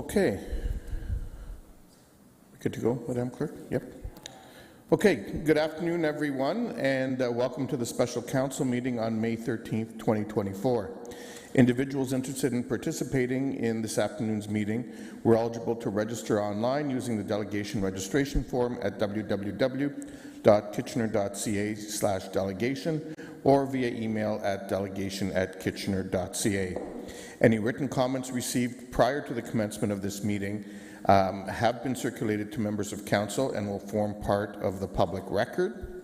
Okay. Good to go, Madam Clerk? Yep. Okay, good afternoon, everyone, and welcome to the Special Council meeting on May 13th, 2024. Individuals interested in participating in this afternoon's meeting were eligible to register online using the delegation registration form at www.kitchener.ca/delegation or via email at delegation@kitchener.ca. Any written comments received prior to the commencement of this meeting have been circulated to members of council and will form part of the public record.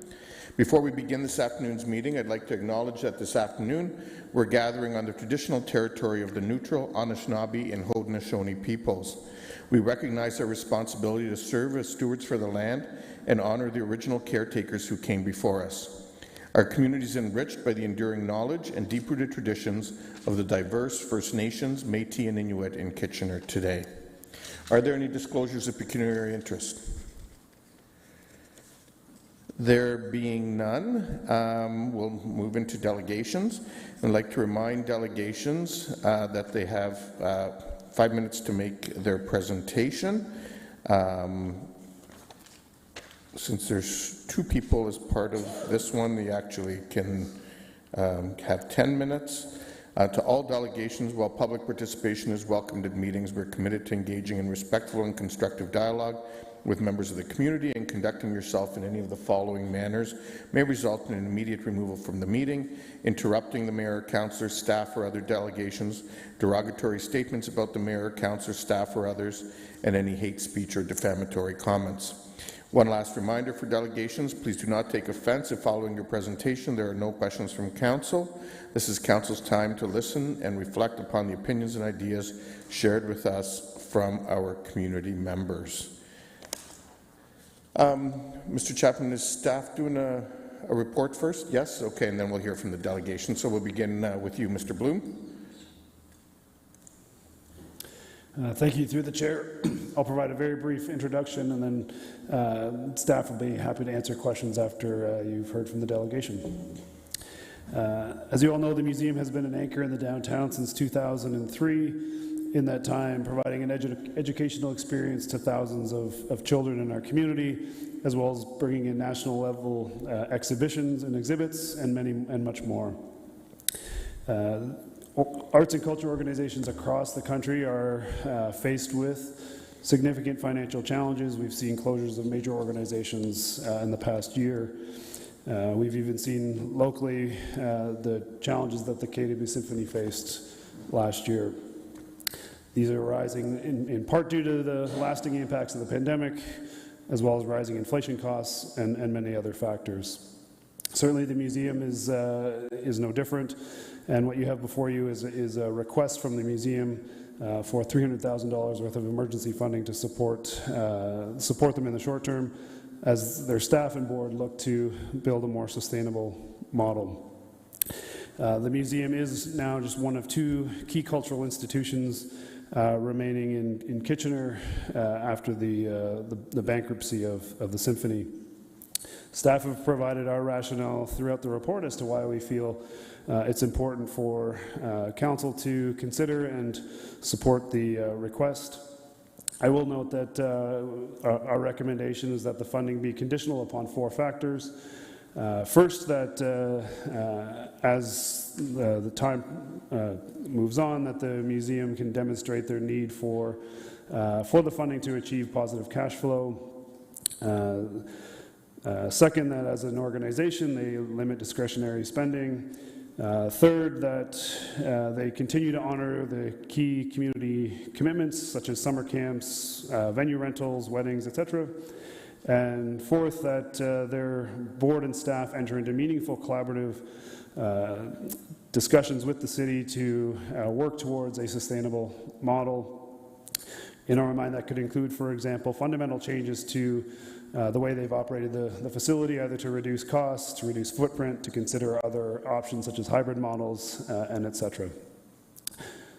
Before we begin this afternoon's meeting, I'd like to acknowledge that this afternoon we're gathering on the traditional territory of the Neutral, Anishinaabe, and Haudenosaunee peoples. We recognize our responsibility to serve as stewards for the land and honor the original caretakers who came before us. Our community is enriched by the enduring knowledge and deep-rooted traditions of the diverse First Nations, Métis, and Inuit in Kitchener today. Are there any disclosures of pecuniary interest? There being none, we'll move into delegations. I'd like to remind delegations that they have 5 minutes to make their presentation. Since there's 2 people as part of this one, they actually can have 10 minutes. To all delegations, while public participation is welcomed at meetings, we're committed to engaging in respectful and constructive dialogue with members of the community, and conducting yourself in any of the following manners may result in an immediate removal from the meeting: interrupting the mayor, councillor, staff, or other delegations, derogatory statements about the mayor, councillor, staff, or others, and any hate speech or defamatory comments. One last reminder for delegations: please do not take offense if following your presentation there are no questions from council. This is council's time to listen and reflect upon the opinions and ideas shared with us from our community members. Mr. Chapman, is staff doing a report first? Yes? Okay, and then we'll hear from the delegation. So we'll begin with you, Mr. Bloom. Thank you. Through the chair, I'll provide a very brief introduction, and then staff will be happy to answer questions after you've heard from the delegation. As you all know, the museum has been an anchor in the downtown since 2003. In that time, providing an educational experience to thousands of children in our community, as well as bringing in national level exhibitions and exhibits and much more. Arts and culture organizations across the country are faced with significant financial challenges. We've seen closures of major organizations in the past year. We've even seen locally the challenges that the KW Symphony faced last year. These are rising in part due to the lasting impacts of the pandemic, as well as rising inflation costs and many other factors. Certainly the museum is no different, and what you have before you is a request from the museum for $300,000 worth of emergency funding to support them in the short term, as their staff and board look to build a more sustainable model. The museum is now just one of 2 key cultural institutions remaining in Kitchener after the bankruptcy of the Symphony. Staff have provided our rationale throughout the report as to why we feel it's important for council to consider and support the request. I will note that our recommendation is that the funding be conditional upon 4 factors. First, that as the time moves on, that the museum can demonstrate their need for the funding to achieve positive cash flow. Second, that as an organization, they limit discretionary spending. Third, that they continue to honor the key community commitments, such as summer camps, venue rentals, weddings, etc. And fourth, that their board and staff enter into meaningful collaborative discussions with the city to work towards a sustainable model. In our mind, that could include, for example, fundamental changes to the way they've operated the facility, either to reduce costs, to reduce footprint, to consider other options such as hybrid models, and etc.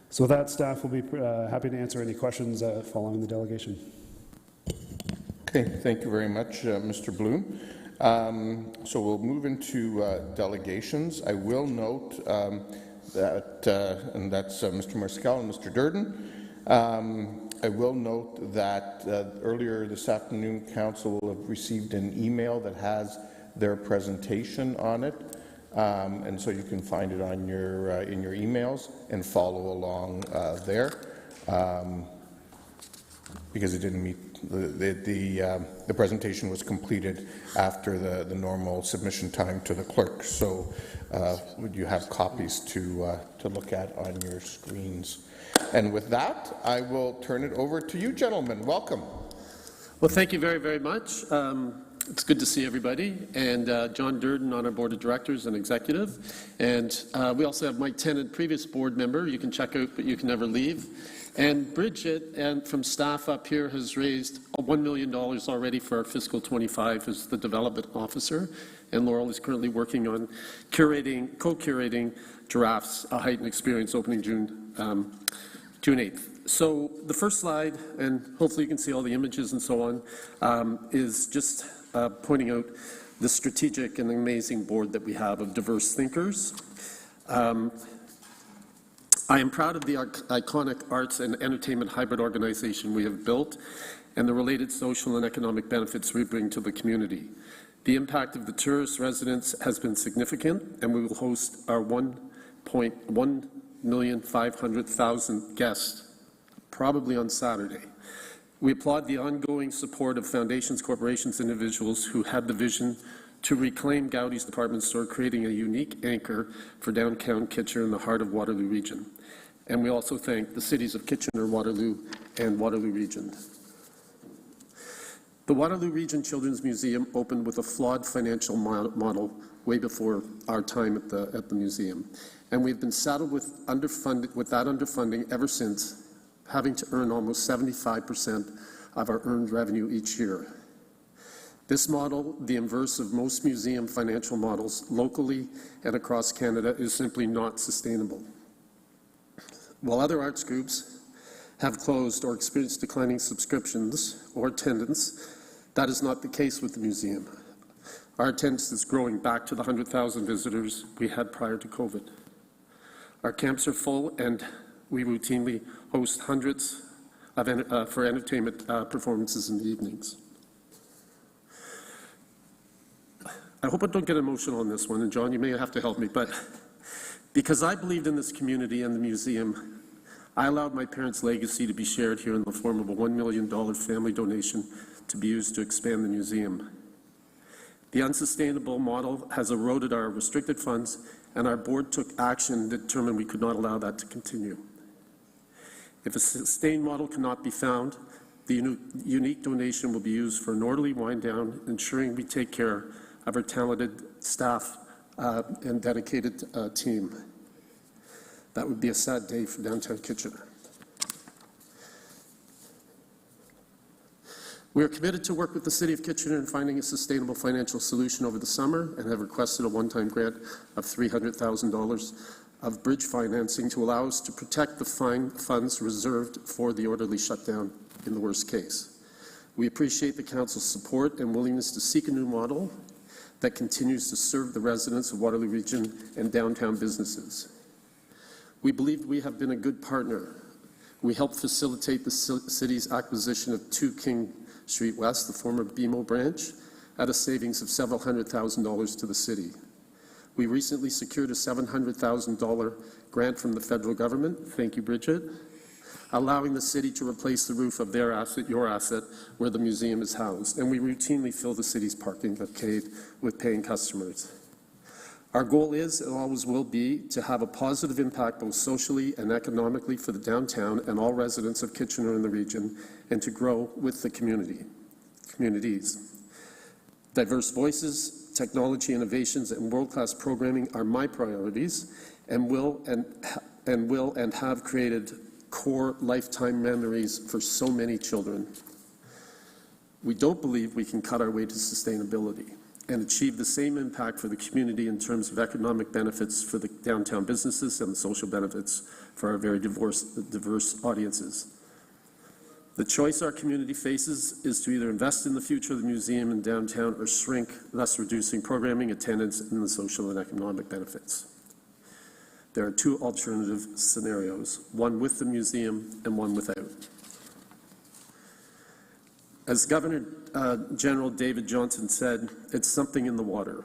So with that, staff will be happy to answer any questions following the delegation. Okay, thank you very much, Mr. Bloom. So we'll move into delegations. I will note that, and that's Mr. Marskell and Mr. Durden, I will note that earlier this afternoon, Council will have received an email that has their presentation on it, and so you can find it on your in your emails and follow along there. Because it didn't meet the presentation was completed after the normal submission time to the clerk. So you have copies to look at on your screens. And with that, I will turn it over to you, gentlemen. Welcome. Well, thank you very, very much. It's good to see everybody. And John Durden on our Board of Directors and Executive. And we also have Mike Tennant, previous board member. You can check out, but you can never leave. And Bridget, and from staff up here, has raised $1 million already for our fiscal 25 as the development officer. And Laurel is currently working on co-curating Giraffes, A Heightened Experience, opening June 8th. So the first slide, and hopefully you can see all the images and so on, is just pointing out the strategic and amazing board that we have of diverse thinkers. I am proud of the iconic arts and entertainment hybrid organization we have built and the related social and economic benefits we bring to the community. The impact of the tourist residents has been significant, and we will host our 1,500,000 guests probably on Saturday. We applaud the ongoing support of foundations, corporations, and individuals who had the vision to reclaim Gowdy's department store, creating a unique anchor for downtown Kitchener in the heart of Waterloo Region. And we also thank the cities of Kitchener, Waterloo, and Waterloo Region. The Waterloo Region Children's Museum opened with a flawed financial model way before our time at the museum. And we've been saddled with that underfunding ever since, having to earn almost 75% of our earned revenue each year. This model, the inverse of most museum financial models locally and across Canada, is simply not sustainable. While other arts groups have closed or experienced declining subscriptions or attendance, that is not the case with the museum. Our attendance is growing back to the 100,000 visitors we had prior to COVID. Our camps are full, and we routinely host hundreds of for entertainment performances in the evenings. I hope I don't get emotional on this one, and John, you may have to help me, but because I believed in this community and the museum, I allowed my parents' legacy to be shared here in the form of a $1 million family donation to be used to expand the museum. The unsustainable model has eroded our restricted funds, and our board took action to determine we could not allow that to continue. If a sustained model cannot be found, the unique donation will be used for an orderly wind down, ensuring we take care of our talented staff and dedicated team. That would be a sad day for downtown Kitchener. We are committed to work with the City of Kitchener in finding a sustainable financial solution over the summer and have requested a one-time grant of $300,000 of bridge financing to allow us to protect the funds reserved for the orderly shutdown in the worst case. We appreciate the Council's support and willingness to seek a new model that continues to serve the residents of Waterloo Region and downtown businesses. We believe we have been a good partner. We helped facilitate the city's acquisition of 2 King Street West, the former BMO branch, at a savings of several $100,000 to the city. We recently secured a $700,000 grant from the federal government, thank you, Bridget, allowing the city to replace the roof of their asset, your asset, where the museum is housed. And we routinely fill the city's parking arcade with paying customers. Our goal is, and always will be, to have a positive impact both socially and economically for the downtown and all residents of Kitchener and the region, and to grow with the communities. Diverse voices, technology innovations, and world-class programming are my priorities, and will have created core lifetime memories for so many children. We don't believe we can cut our way to sustainability and achieve the same impact for the community in terms of economic benefits for the downtown businesses and the social benefits for our very diverse audiences. The choice our community faces is to either invest in the future of the museum and downtown or shrink, thus reducing programming, attendance, and the social and economic benefits. There are 2 alternative scenarios, one with the museum and one without. As Governor General David Johnson said, it's something in the water.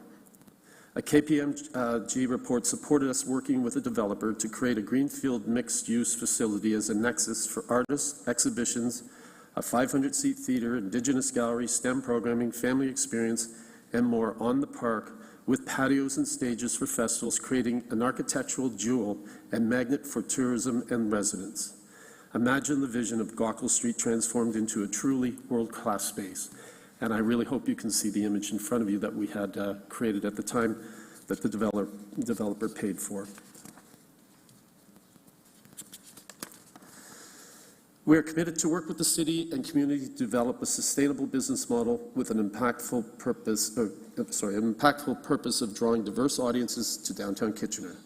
A KPMG report supported us working with a developer to create a greenfield mixed-use facility as a nexus for artists, exhibitions, a 500-seat theater, Indigenous gallery, STEM programming, family experience, and more on the park, with patios and stages for festivals, creating an architectural jewel and magnet for tourism and residents. Imagine the vision of Gaukel Street transformed into a truly world-class space. And I really hope you can see the image in front of you that we had created at the time that the developer paid for. We are committed to work with the city and community to develop a sustainable business model with an impactful purpose of drawing diverse audiences to downtown Kitchener,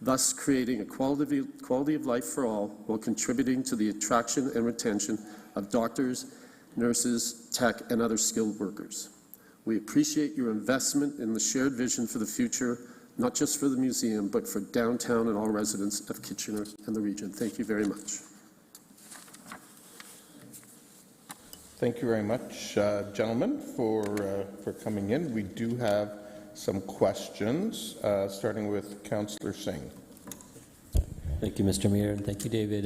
thus creating a quality of life for all while contributing to the attraction and retention of doctors, nurses, tech, and other skilled workers. We appreciate your investment in the shared vision for the future, not just for the museum, but for downtown and all residents of Kitchener and the region. Thank you very much. Thank you very much, gentlemen, for coming in. We do have some questions, starting with Councillor Singh. Thank you, Mr. Mayor, and thank you, David.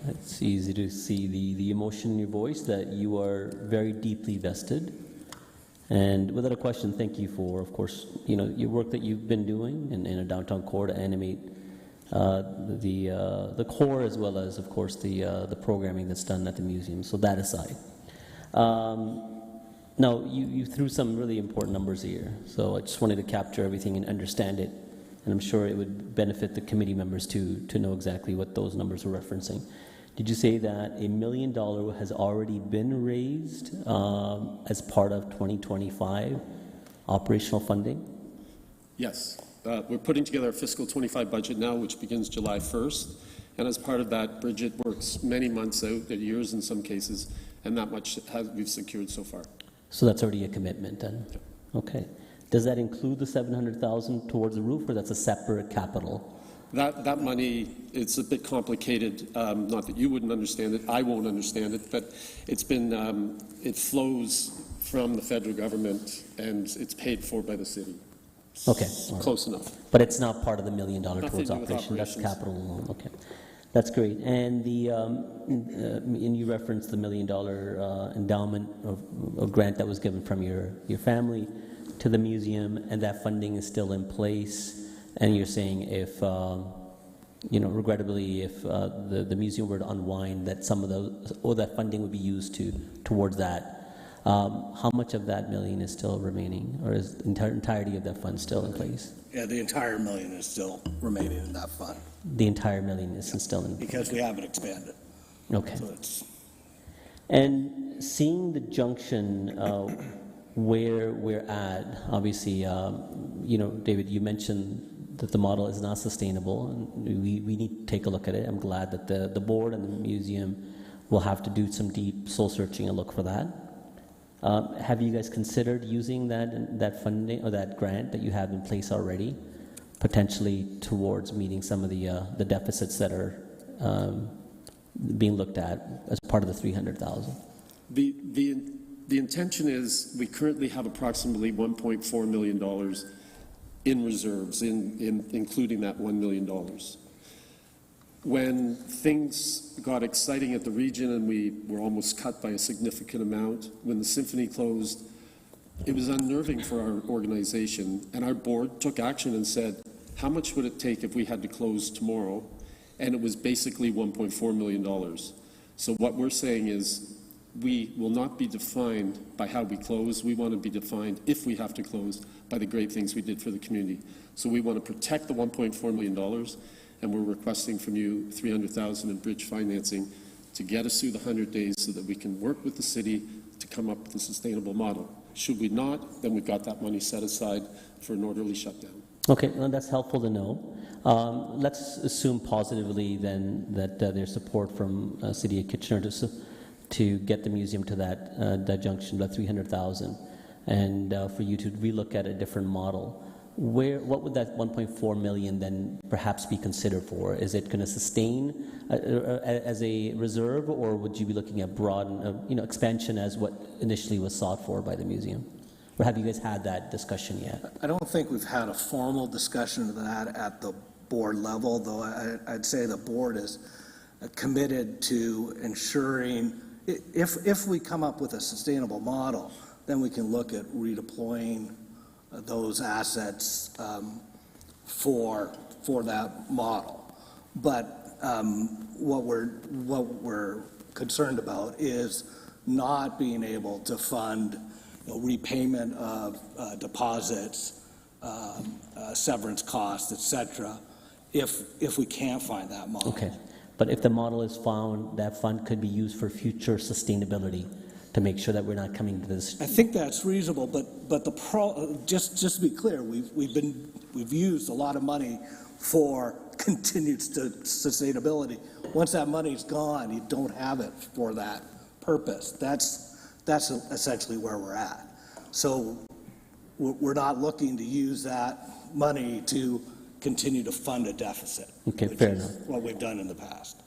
It's easy to see the emotion in your voice that you are very deeply vested. And without a question, thank you for, of course, your work that you've been doing in a downtown core to animate the core, as well as, of course, the programming that's done at the museum. So that aside. Now, you threw some really important numbers here, so I just wanted to capture everything and understand it, and I'm sure it would benefit the committee members to know exactly what those numbers were referencing. Did you say that $1 million has already been raised as part of 2025 operational funding? Yes. We're putting together a fiscal 25 budget now, which begins July 1st, and as part of that, Bridget works many months out, years in some cases, and that much we've secured so far. So that's already a commitment then? Yep. Okay. Does that include the $700,000 towards the roof, or that's a separate capital? That money, it's a bit complicated. Not that you wouldn't understand it, I won't understand it, but it's been, it flows from the federal government and it's paid for by the city. Okay. Close enough. But it's not part of the $1 million Nothing towards to do with operation. That's operations. capital alone. Okay. That's great. And and you referenced the $1 million endowment or grant that was given from your family to the museum, and that funding is still in place. And you're saying if, regrettably, if the museum were to unwind, that some of that funding would be used towards that. How much of that $1 million is still remaining, or is the entirety of that fund still in place? Yeah, the entire $1 million is still remaining in that fund The entire $1 million is still in. because we haven't expanded. Okay. So it's And seeing the junction where we're at, obviously, David, you mentioned that the model is not sustainable, and we need to take a look at it. I'm glad that the board and the museum will have to do some deep soul searching and look for that. Have you guys considered using that funding or that grant that you have in place already, potentially towards meeting some of the deficits that are being looked at as part of the $300,000? The intention is we currently have approximately $1.4 million in reserves, including that $1 million. When things got exciting at the region and we were almost cut by a significant amount, when the symphony closed, it was unnerving for our organization, and our board took action and said, how much would it take if we had to close tomorrow? And it was basically $1.4 million. So what we're saying is we will not be defined by how we close. We want to be defined, if we have to close, by the great things we did for the community. So we want to protect the $1.4 million, and we're requesting from you $300,000 in bridge financing to get us through the 100 days so that we can work with the city to come up with a sustainable model. Should we not, then we've got that money set aside for an orderly shutdown. Okay, well, that's helpful to know. Let's assume positively then that there's support from City of Kitchener to get the museum to that junction, that $300,000, and for you to relook at a different model. what would that 1.4 million then perhaps be considered for? Is it going to sustain as a reserve, or would you be looking at broad, expansion as what initially was sought for by the museum? Or have you guys had that discussion yet? I don't think we've had a formal discussion of that at the board level, though I'd say the board is committed to ensuring, if we come up with a sustainable model, then we can look at redeploying those assets for that model. But what we're concerned about is not being able to fund repayment of deposits, severance costs, et cetera, if we can't find that model. Okay, but if the model is found, that fund could be used for future sustainability to make sure that we're not coming to this. I think that's reasonable, but just to be clear, we've used a lot of money for continued sustainability. Once that money's gone, you don't have it for that purpose. That's essentially where we're at. So we're not looking to use that money to continue to fund a deficit. Okay, which fair is enough. what we've done in the past.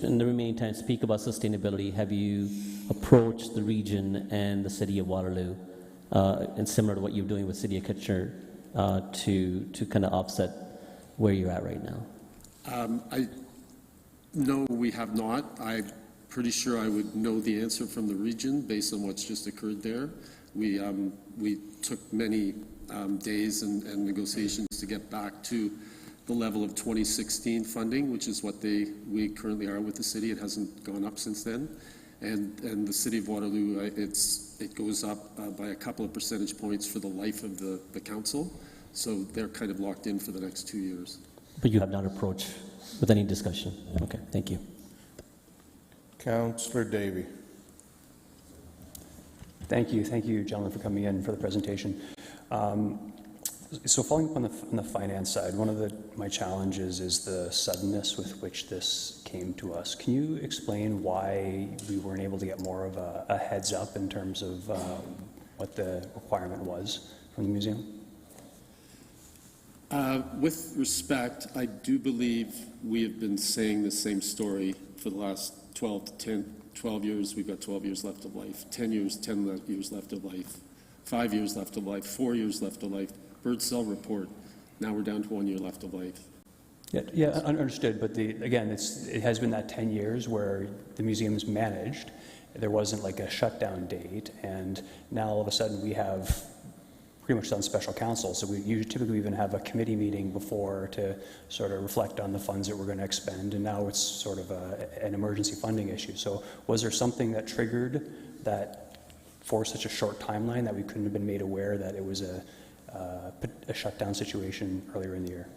In the remaining time, speak about sustainability. Have you approached the region and the city of Waterloo, and similar to what you're doing with City of Kitchener, to kind of offset where you're at right now? No, we have not. I'm pretty sure I would know the answer from the region based on what's just occurred there. We took many days and negotiations to get back to the level of 2016 funding, which is what we currently are with the city. It hasn't gone up since then. And the City of Waterloo, it goes up by a couple of percentage points for the life of the council. So they're kind of locked in for the next 2 years. But you have not approached with any discussion? Okay, thank you. Councillor Davey. Thank you, gentlemen, for coming in for the presentation. So following up on the finance side, one of my challenges is the suddenness with which this came to us. Can you explain why we weren't able to get more of a heads up in terms of what the requirement was from the museum? With respect, I do believe we have been saying the same story for the last 12 years. We've got 12 years left of life, 10 years, 10 years left of life, 5 years left of life, 4 years left of life. Bird cell report, now we're down to 1 year left of life. Yeah, understood. But again, it has been that 10 years where the museum's managed. There wasn't like a shutdown date, and now all of a sudden we have pretty much done special council. So we typically even have a committee meeting before to sort of reflect on the funds that we're going to expend, and now it's sort of an emergency funding issue. So was there something that triggered that for such a short timeline that we couldn't have been made aware that it was a shutdown situation earlier in the year?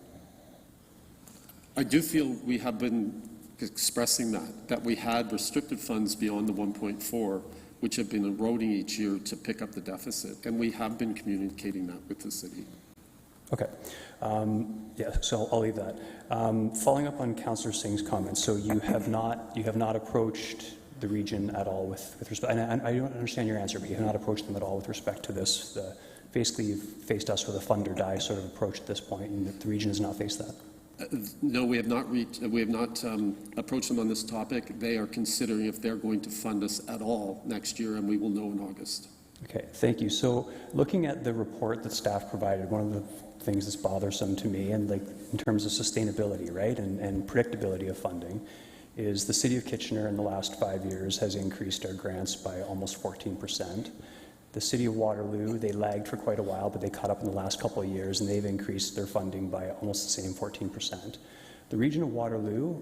I do feel we have been expressing that we had restricted funds beyond the 1.4, which have been eroding each year to pick up the deficit, and we have been communicating that with the city. Okay. Yeah, so I'll leave that. Following up on Councillor Singh's comments, so you have not approached the region at all with respect, and I don't understand your answer, but you have not approached them at all with respect to this. Basically, you've faced us with a fund or die sort of approach at this point, and the region has not faced that. No, we have not approached them on this topic. They are considering if they're going to fund us at all next year, and we will know in August. Okay, thank you. So looking at the report that staff provided, one of the things that's bothersome to me, and like in terms of sustainability, right, and predictability of funding, is the City of Kitchener in the last 5 years has increased our grants by almost 14%. The City of Waterloo, they lagged for quite a while, but they caught up in the last couple of years, and they've increased their funding by almost the same 14%. The region of Waterloo,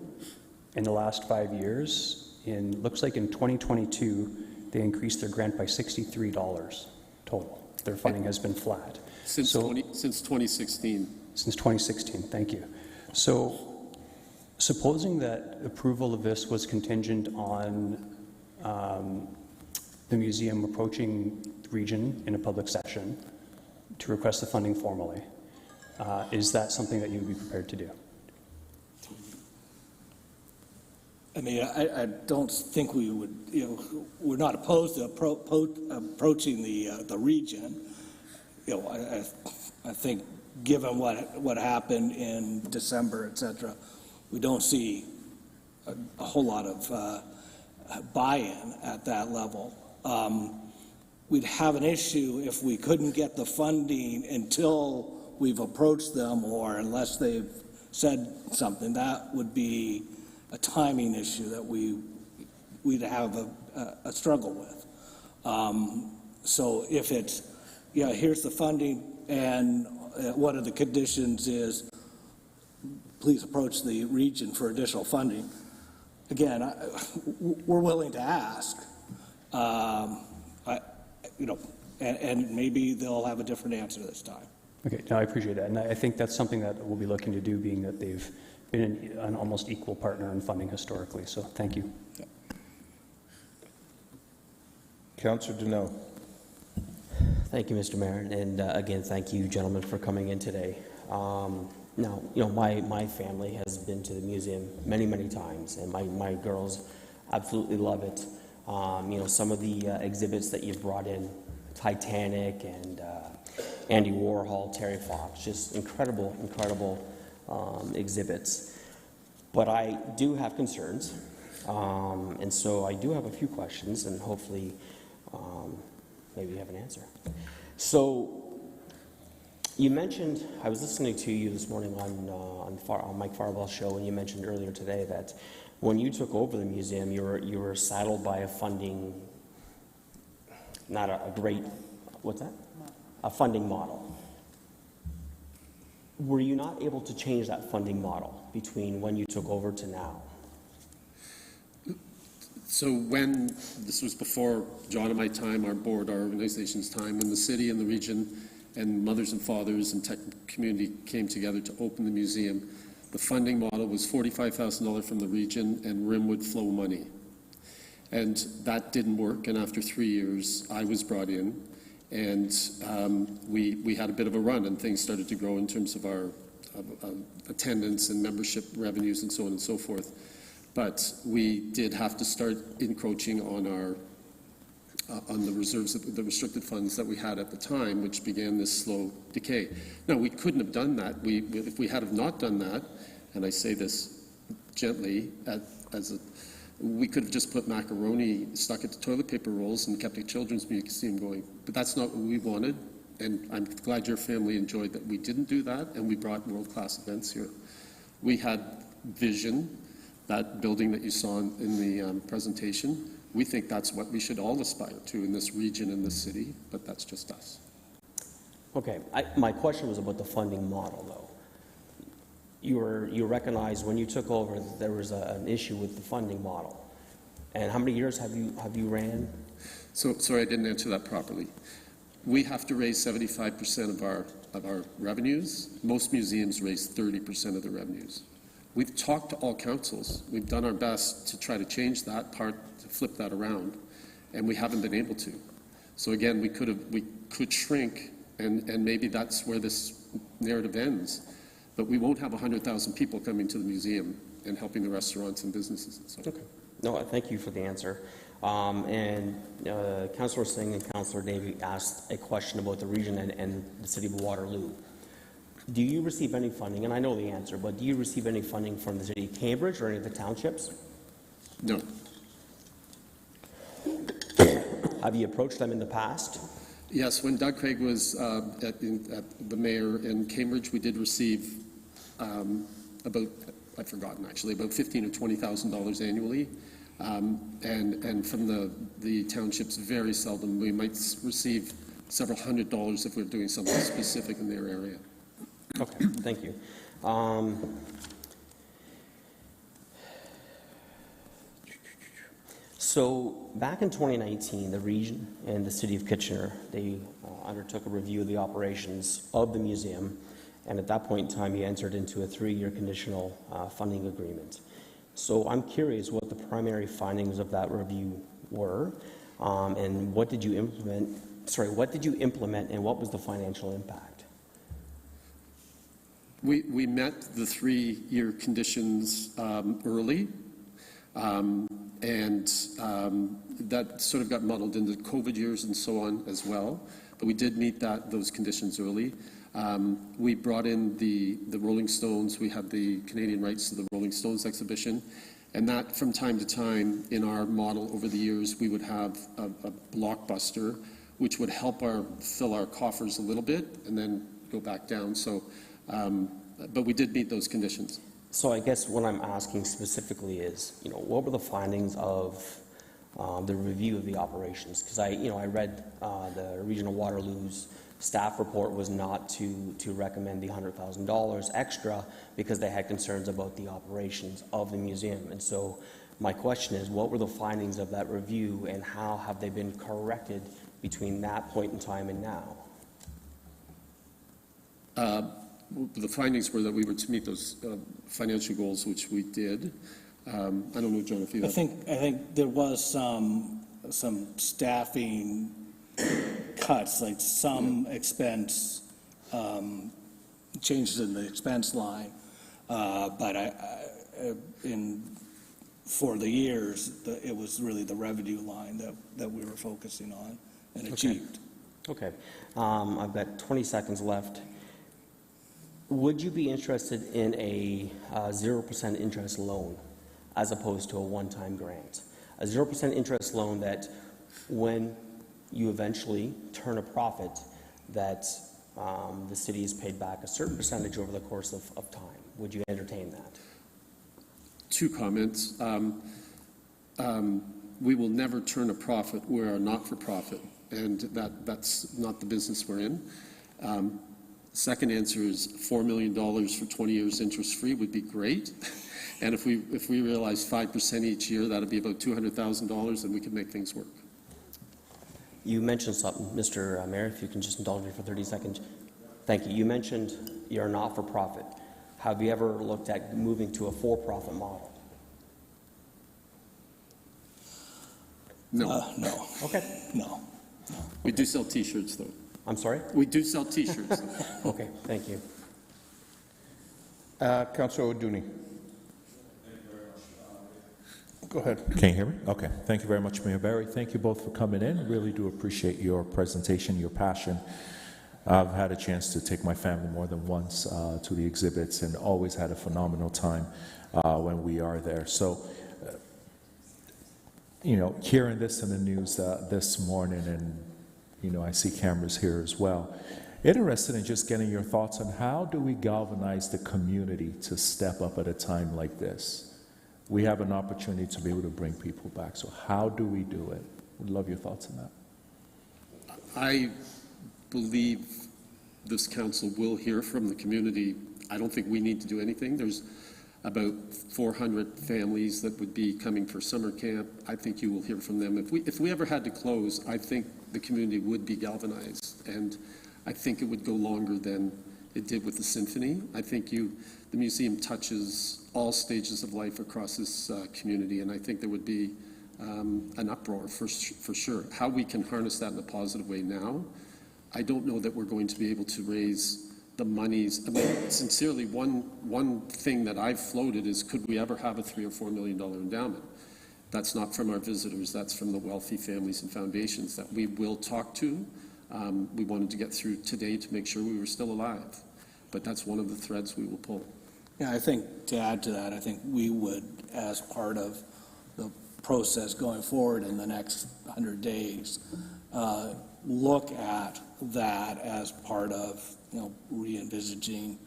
in the last 5 years, looks like in 2022, they increased their grant by $63 total. Their funding has been flat. Since 2016. Since 2016, thank you. So, supposing that approval of this was contingent on the museum approaching the region in a public session to request the funding formally, is that something that you would be prepared to do? I mean, I don't think we would, we're not opposed to approaching the region. I think given what happened in December, et cetera, we don't see a whole lot of buy-in at that level. We'd have an issue if we couldn't get the funding until we've approached them or unless they've said something. That would be a timing issue that we'd have a struggle with. So if it's, yeah, here's the funding and one of the conditions is please approach the region for additional funding. Again, we're willing to ask, and maybe they'll have a different answer this time. Okay, no, I appreciate that. And I think that's something that we'll be looking to do, being that they've been an almost equal partner in funding historically. So thank you. Councillor Deneau. Thank you, Mr. Mayor, and again, thank you, gentlemen, for coming in today. Now, my family has been to the museum many, many times, and my girls absolutely love it. Some of the exhibits that you've brought in, Titanic and Andy Warhol, Terry Fox, just incredible exhibits. But I do have concerns, and so I do have a few questions, and hopefully maybe you have an answer. So you mentioned, I was listening to you this morning on Mike Farwell's show, and you mentioned earlier today that when you took over the museum, you were saddled by a funding, not a great, what's that? A funding model. Were you not able to change that funding model between when you took over to now? So when, this was before John and my time, our board, our organization's time, when the city and the region and mothers and fathers and tech community came together to open the museum, the funding model was $45,000 from the region and Rimwood flow money. And that didn't work, and after 3 years, I was brought in, and we had a bit of a run, and things started to grow in terms of our attendance and membership revenues and so on and so forth. But we did have to start encroaching on our on the reserves, the restricted funds that we had at the time, which began this slow decay. Now, we couldn't have done that. If we had have not done that, and I say this gently, we could have just put macaroni stuck it to toilet paper rolls and kept the Children's Museum going. But that's not what we wanted, and I'm glad your family enjoyed that we didn't do that, and we brought world-class events here. We had vision, that building that you saw in the presentation. We think that's what we should all aspire to in this region, in this city, but that's just us. Okay, my question was about the funding model, though. You recognized when you took over that there was an issue with the funding model. And how many years have you ran? So, sorry, I didn't answer that properly. We have to raise 75% of our revenues. Most museums raise 30% of the revenues. We've talked to all councils. We've done our best to try to change that part, to flip that around, and we haven't been able to. So again, we could shrink, and maybe that's where this narrative ends. But we won't have 100,000 people coming to the museum and helping the restaurants and businesses and so on. Okay. No, thank you for the answer. Councillor Singh and Councillor Davey asked a question about the region and the city of Waterloo. Do you receive any funding, and I know the answer, but do you receive any funding from the city of Cambridge or any of the townships? No. Have you approached them in the past? Yes, when Doug Craig was at the mayor in Cambridge, we did receive about, I've forgotten actually, about $15,000 or $20,000 annually. And from the townships, very seldom. We might receive several $100s if we're doing something specific in their area. Okay, thank you. So back in 2019, the region and the city of Kitchener, they undertook a review of the operations of the museum, and at that point in time, you entered into a 3-year conditional funding agreement. So I'm curious what the primary findings of that review were, and what did you implement? What did you implement, and what was the financial impact? We met the 3-year conditions early, and that sort of got muddled into COVID years and so on as well. But we did meet those conditions early. We brought in the Rolling Stones. We had the Canadian rights to the Rolling Stones exhibition. And that, from time to time, in our model over the years, we would have a blockbuster, which would help fill our coffers a little bit and then go back down. So, but we did meet those conditions. So I guess what I'm asking specifically is, what were the findings of the review of the operations? Because I read the Regional Waterloo's staff report was not to recommend the $100,000 extra because they had concerns about the operations of the museum. And so my question is, what were the findings of that review and how have they been corrected between that point in time and now? The findings were that we were to meet those financial goals, which we did. I don't know, John, if you I think there was some staffing cuts, like some expense, changes in the expense line. But for the years, it was really the revenue line that we were focusing on and achieved. Okay. I've got 20 seconds left. Would you be interested in a 0% interest loan as opposed to a one-time grant? A 0% interest loan that when you eventually turn a profit, that the city is paid back a certain percentage over the course of time. Would you entertain that? Two comments. We will never turn a profit. We're a not-for-profit, and that's not the business we're in. Second answer is $4 million for 20 years interest-free would be great. And if we realize 5% each year, that'd be about $200,000, and we could make things work. You mentioned something, Mr. Mayor, if you can just indulge me for 30 seconds. Thank you. You mentioned you're not-for-profit. Have you ever looked at moving to a for-profit model? No. No. Okay. No. We do sell T-shirts, though. I'm sorry? We do sell T-shirts. Okay, thank you. Councillor O'Dooney. Go ahead. Can you hear me? Okay. Thank you very much, Mayor Barry. Thank you both for coming in. Really do appreciate your presentation, your passion. I've had a chance to take my family more than once to the exhibits and always had a phenomenal time when we are there. So, hearing this in the news this morning, and, I see cameras here as well. Interested in just getting your thoughts on how do we galvanize the community to step up at a time like this? We have an opportunity to be able to bring people back. So how do we do it? Would love your thoughts on that. I believe this council will hear from the community. I don't think we need to do anything. There's about 400 families that would be coming for summer camp. I think you will hear from them. If we ever had to close, I think the community would be galvanized, and I think it would go longer than it did with the symphony. I think the museum touches all stages of life across this community, and I think there would be an uproar for sure. How we can harness that in a positive way now, I don't know that we're going to be able to raise the monies. I mean, sincerely, one thing that I've floated is, could we ever have a $3 or $4 million endowment? That's not from our visitors, that's from the wealthy families and foundations that we will talk to. We wanted to get through today to make sure we were still alive, but that's one of the threads we will pull. Yeah, I think to add to that, I think we would, as part of the process going forward in the next 100 days, look at that as part of, re-envisaging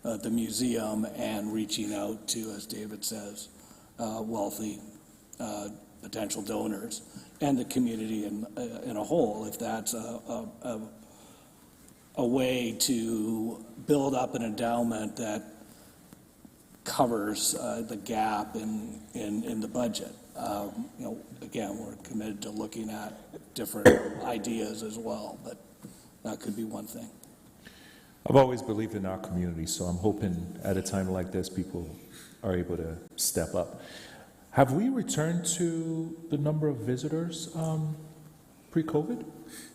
the museum and reaching out to, as David says, wealthy potential donors and the community in a whole, if that's a way to build up an endowment that covers the gap in the budget. Again, we're committed to looking at different ideas as well, but that could be one thing. I've always believed in our community, so I'm hoping at a time like this, people are able to step up. Have we returned to the number of visitors pre-COVID?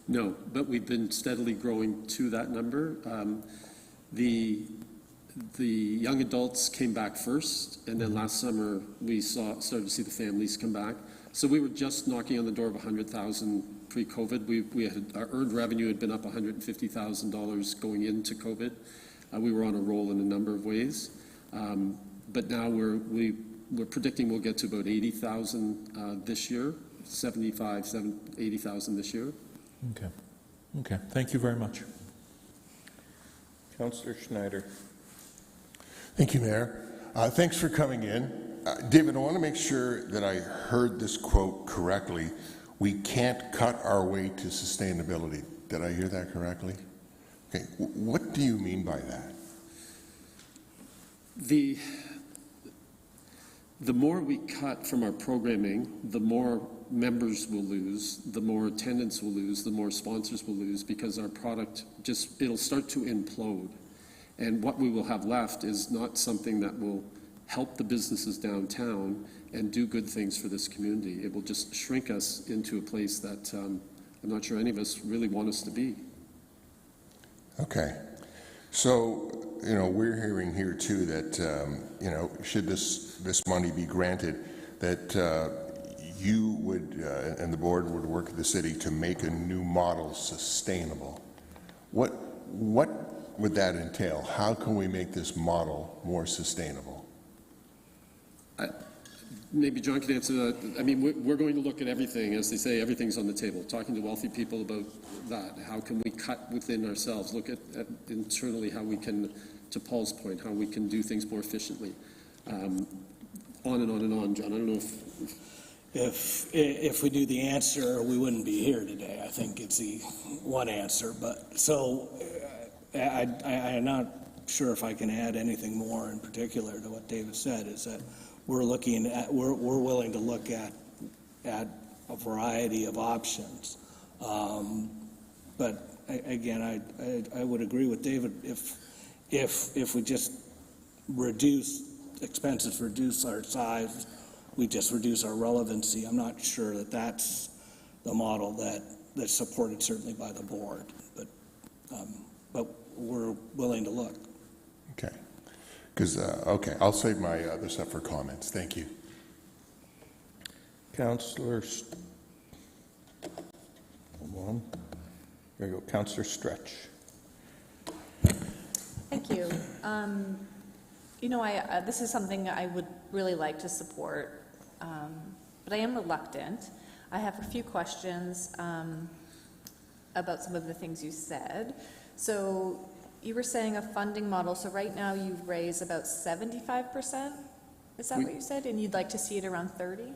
No, but we've been steadily growing to that number. The young adults came back first, and then last summer we started to see the families come back. So we were just knocking on the door of 100,000 pre-COVID. Our earned revenue had been up $150,000 going into COVID. We were on a roll in a number of ways. But now we're predicting we'll get to about 80,000 this year, 80,000 this year. Okay. Okay. Thank you very much. Councillor Schneider. Thank you, Mayor. Thanks for coming in. David, I want to make sure that I heard this quote correctly. We can't cut our way to sustainability. Did I hear that correctly? Okay. What do you mean by that? The more we cut from our programming, the more members will lose, the more attendance will lose, the more sponsors will lose, because our product it'll start to implode. And what we will have left is not something that will help the businesses downtown and do good things for this community. It will just shrink us into a place that I'm not sure any of us really want us to be. Okay. So, we're hearing here too that, should this money be granted, that you would, and the board would work with the city to make a new model sustainable. What would that entail? How can we make this model more sustainable? Maybe John can answer that. I mean, we're going to look at everything. As they say, everything's on the table. Talking to wealthy people about that. How can we cut within ourselves? Look at internally how we can, to Paul's point, how we can do things more efficiently. On and on and on, John. I don't know If we knew the answer, we wouldn't be here today. I think it's the one answer. But so I'm not sure if I can add anything more in particular to what David said, is that we're willing to look at a variety of options. But again, I would agree with David, if we just reduce expenses, reduce our size, we just reduce our relevancy. I'm not sure that that's the model that's supported certainly by the board, but we're willing to look. Okay. Okay, I'll save my other stuff for comments. Thank you. Councillor, hold on. There you go. Councillor Stretch. Thank you. This is something I would really like to support, but I am reluctant. I have a few questions about some of the things you said. So you were saying a funding model. So right now you raise about 75%. Is that what you said? And you'd like to see it around 30?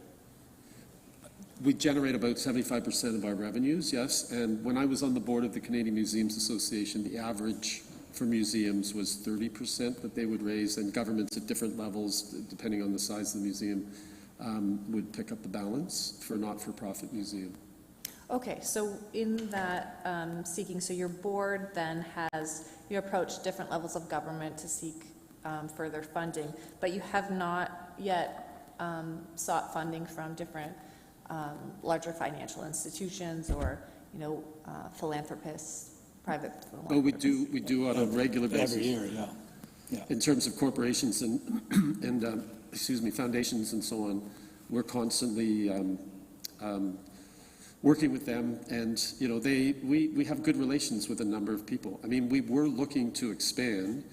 we generate about 75% of our revenues, yes. And when I was on the board of the Canadian Museums Association, the average for museums was 30% that they would raise, and governments at different levels, depending on the size of the museum, would pick up the balance for not-for-profit museum. Okay, so in that seeking, so your board then has, you approach different levels of government to seek further funding, but you have not yet sought funding from different larger financial institutions or, philanthropists, private philanthropists. Oh, we do on a regular basis. Every year, yeah. In terms of corporations and foundations and so on, we're constantly working with them, and we have good relations with a number of people. I mean, we were looking to expand,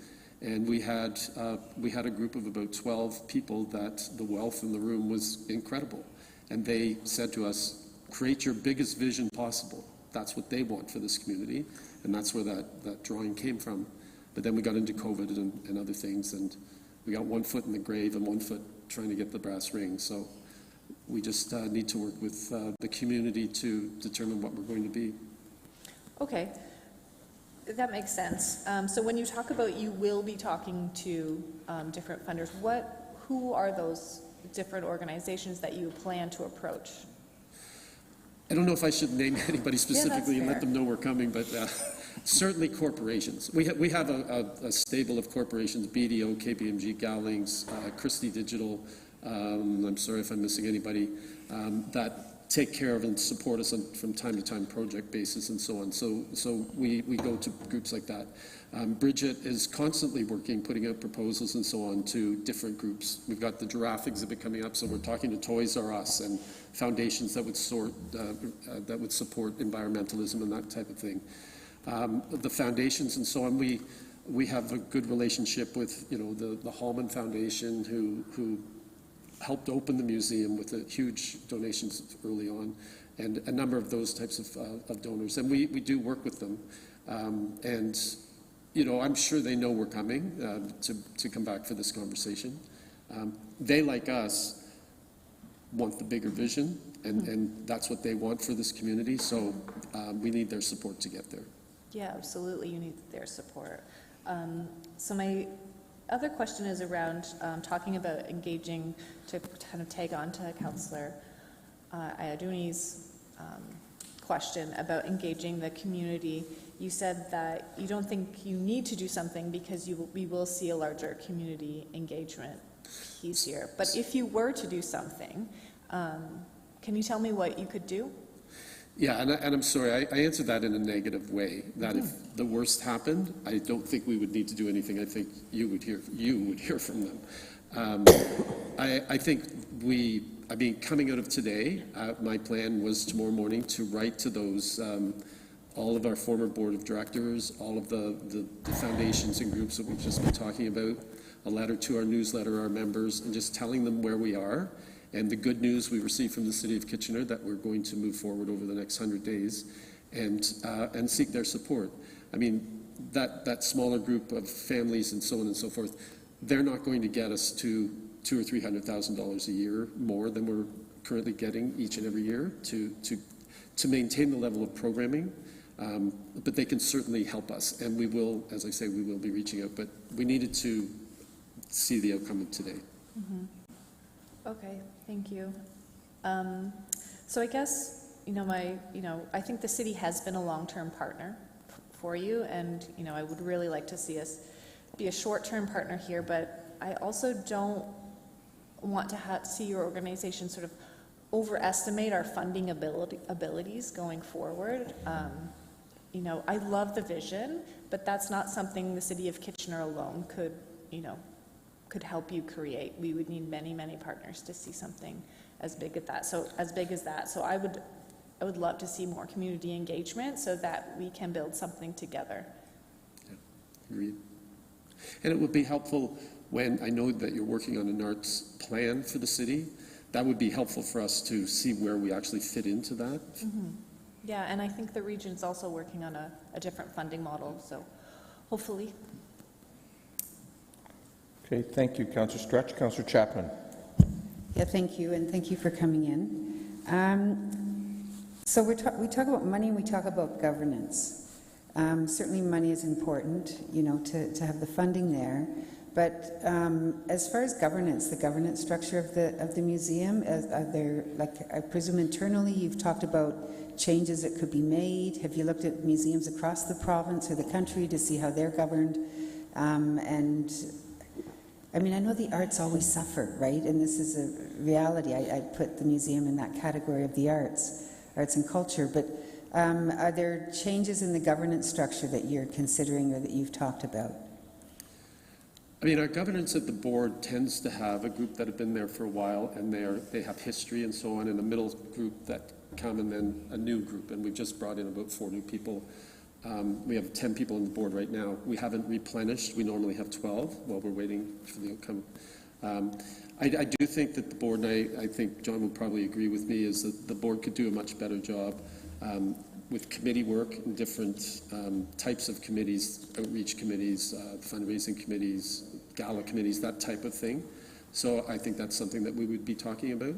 and we had a group of about 12 people that the wealth in the room was incredible, and they said to us, create your biggest vision possible. That's what they want for this community, and that's where that drawing came from. But then we got into COVID and other things, and we got one foot in the grave and one foot trying to get the brass ring. So we just need to work with the community to determine what we're going to be. Okay, that makes sense. So when you talk about you will be talking to different funders, who are those different organizations that you plan to approach? I don't know if I should name anybody specifically and let fair. them know we're coming, but certainly corporations. We have a stable of corporations: BDO, KPMG, Gowlings, Christie Digital. I'm sorry if I'm missing anybody, that take care of and support us on, from time to time project basis and so on. So we go to groups like that. Bridget is constantly working, putting out proposals and so on to different groups. We've got the giraffe exhibit coming up, so we're talking to Toys R Us and foundations that would support environmentalism and that type of thing. The foundations and so on, we have a good relationship with, you know, the Hallman Foundation, who helped open the museum with huge donations early on, and a number of those types of donors. And we do work with them. And, you know, I'm sure they know we're coming to come back for this conversation. They, like us, want the bigger vision, and that's what they want for this community. So we need their support to get there. Yeah, absolutely, you need their support. So my other question is around talking about engaging, to kind of tag on to Councillor Ayaduni's question about engaging the community. You said that you don't think you need to do something because we will see a larger community engagement piece here. But if you were to do something, can you tell me what you could do? Yeah, and I'm sorry, I answered that in a negative way, that if the worst happened, I don't think we would need to do anything. I think you would hear from them. I think coming out of today, my plan was tomorrow morning to write to those, all of our former board of directors, all of the foundations and groups that we've just been talking about, a letter to our newsletter, our members, and just telling them where we are. And the good news we received from the City of Kitchener that we're going to move forward over the next 100 days and seek their support. I mean, that smaller group of families and so on and so forth, they're not going to get us to $200,000 or $300,000 a year more than we're currently getting each and every year to maintain the level of programming. But they can certainly help us, and we will, as I say, we will be reaching out. But we needed to see the outcome of today. Mm-hmm. Okay, thank you. So I guess, I think the city has been a long-term partner for you, and, I would really like to see us be a short-term partner here, but I also don't want to see your organization sort of overestimate our funding abilities going forward. I love the vision, but that's not something the City of Kitchener alone could help you create. We would need many, many partners to see something as big as that. So I would love to see more community engagement so that we can build something together. Yeah, agreed. And it would be helpful when I know that you're working on an arts plan for the city. That would be helpful for us to see where we actually fit into that. Mm-hmm. Yeah, and I think the region's also working on a different funding model, so hopefully. Okay, thank you, Councillor Stretch. Councillor Chapman. Yeah, thank you, and thank you for coming in. So we talk about money, and we talk about governance. Certainly money is important, to have the funding there. But as far as governance, the governance structure of the museum, I presume internally you've talked about changes that could be made. Have you looked at museums across the province or the country to see how they're governed? And I mean, I know the arts always suffer, right? And this is a reality. I put the museum in that category of the arts and culture. But are there changes in the governance structure that you're considering or that you've talked about? I mean, our governance at the board tends to have a group that have been there for a while, and they have history and so on, and a middle group that come, and then a new group. And we've just brought in about 4 new people. We have 10 people on the board right now. We haven't replenished. We normally have 12 while we're waiting for the outcome. I do think that the board, and I think John would probably agree with me, is that the board could do a much better job with committee work and different types of committees, outreach committees, fundraising committees, gala committees, that type of thing. So I think that's something that we would be talking about.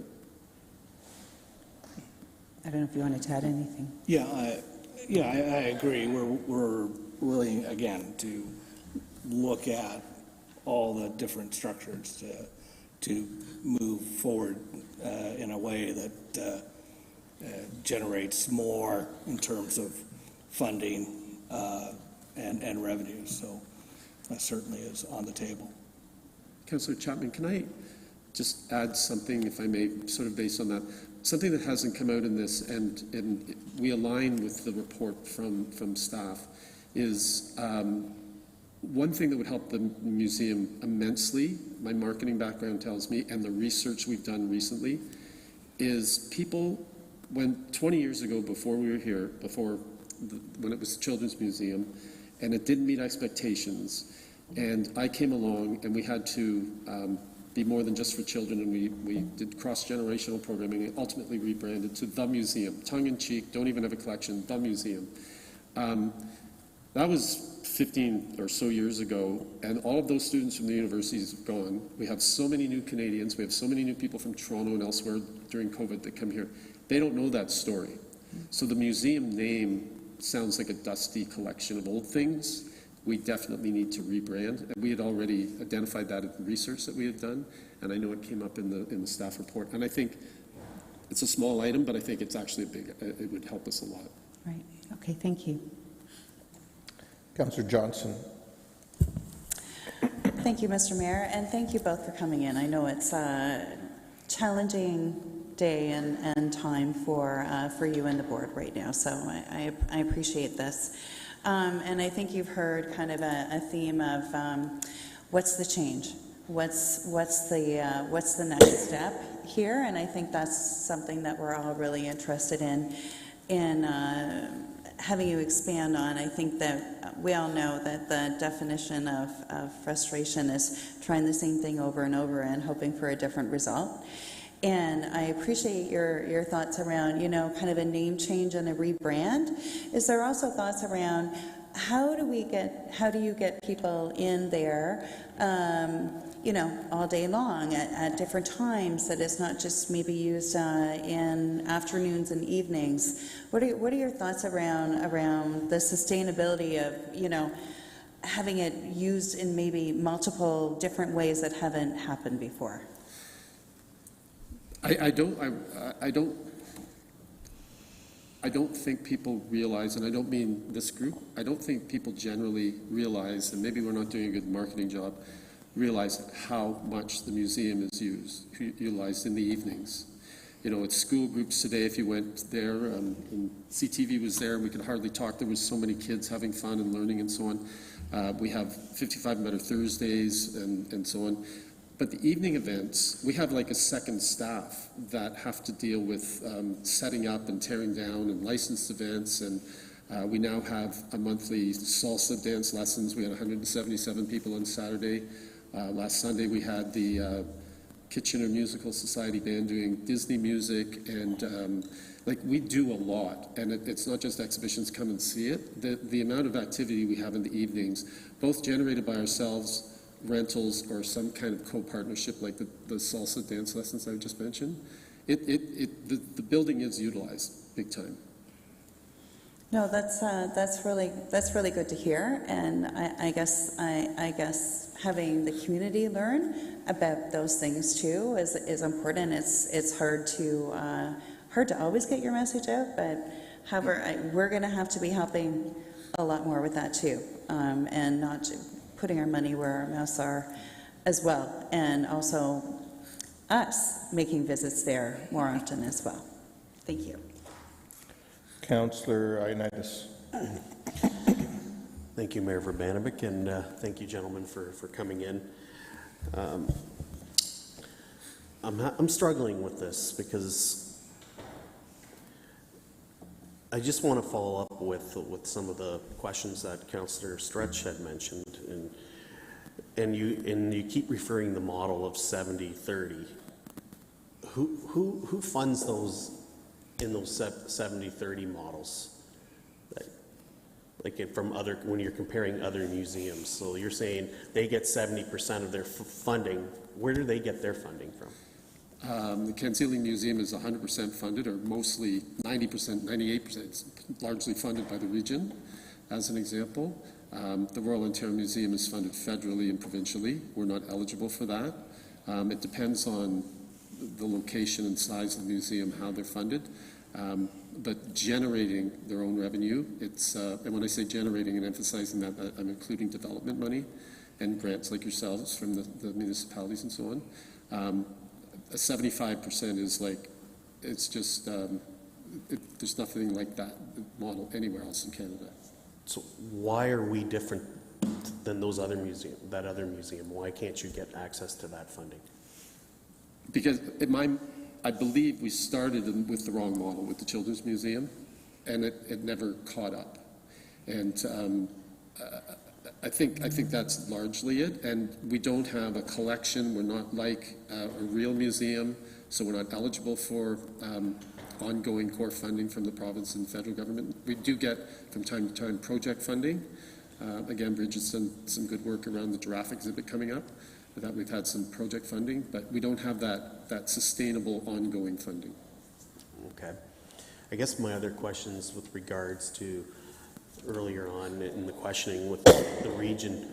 I don't know if you wanted to add anything. I agree. We're willing, again, to look at all the different structures to move forward in a way that generates more in terms of funding and revenues. So that certainly is on the table. Councillor Chapman, can I just add something, if I may, sort of based on that? something that hasn't come out in this, and we align with the report from staff, is one thing that would help the museum immensely, my marketing background tells me, and the research we've done recently, is people, when 20 years ago, before we were here, when it was the Children's Museum, and it didn't meet expectations, and I came along and we had to be more than just for children, and we did cross-generational programming and ultimately rebranded to The Museum, tongue-in-cheek, don't even have a collection, The Museum. That was 15 or so years ago, and all of those students from the universities have gone. We have so many new Canadians, we have so many new people from Toronto and elsewhere during COVID that come here. They don't know that story. So the museum name sounds like a dusty collection of old things. We definitely need to rebrand. And we had already identified that in the research that we had done, and I know it came up in the staff report. And I think it's a small item, but I think it's actually it would help us a lot. Right. Okay, thank you. Councillor Johnson. Thank you, Mr. Mayor, and thank you both for coming in. I know it's a challenging day and time for you and the board right now, so I appreciate this. And I think you've heard kind of a theme of what's the change, what's the next step here, and I think that's something that we're all really interested in having you expand on. I think that we all know that the definition of frustration is trying the same thing over and over and hoping for a different result. And I appreciate your thoughts around, kind of a name change and a rebrand. Is there also thoughts around how do you get people in there, all day long at different times, that it's not just maybe used in afternoons and evenings? What are your thoughts around the sustainability of, having it used in maybe multiple different ways that haven't happened before? I don't think people realize, and I don't mean this group, I don't think people generally realize, and maybe we're not doing a good marketing job, realize how much the museum is utilized in the evenings. At school groups today, if you went there, and CTV was there, and we could hardly talk. There was so many kids having fun and learning and so on. We have 55 Better Thursdays and so on. But the evening events, we have like a second staff that have to deal with setting up and tearing down and licensed events. And we now have a monthly salsa dance lessons. We had 177 people on Saturday. Last Sunday we had the Kitchener Musical Society band doing Disney music. And we do a lot. And it's not just exhibitions, come and see it. The amount of activity we have in the evenings, both generated by ourselves, rentals, or some kind of co-partnership like the salsa dance lessons I just mentioned, the building is utilized big time. No, that's really good to hear, and I guess having the community learn about those things too is important. It's hard to always get your message out, but however, we're going to have to be helping a lot more with that too, and not putting our money where our mouths are as well, and also us making visits there more often as well. Thank you. Councillor Ioannidis. Thank you, Mayor Verbanabik, and thank you, gentlemen, for coming in. I'm struggling with this because I just want to follow up with some of the questions that Councillor Stretch had mentioned, and you keep referring the model of 70-30. Who funds those in those 70-30 models? Like from other, when you're comparing other museums, so you're saying they get 70% of their funding. Where do they get their funding from? The Kanzieli Museum is 100% funded, or mostly 90%, 98%. It's largely funded by the region, as an example. The Royal Ontario Museum is funded federally and provincially. We're not eligible for that. It depends on the location and size of the museum, how they're funded. But generating their own revenue, and when I say generating and emphasizing that, I'm including development money and grants like yourselves from the municipalities and so on. 75% is like It's just, there's nothing like that model anywhere else in Canada. So why are we different than those other that other museum? Why can't you get access to that funding? Because I believe we started with the wrong model with the Children's Museum, and it never caught up. And I think that's largely it. And we don't have a collection. We're not like a real museum, so we're not eligible for ongoing core funding from the province and federal government. We do get, from time to time, project funding. Again, Bridget's done some good work around the giraffe exhibit coming up. That we've had some project funding, but we don't have that sustainable ongoing funding. Okay. I guess my other questions with regards to earlier on in the questioning with the region,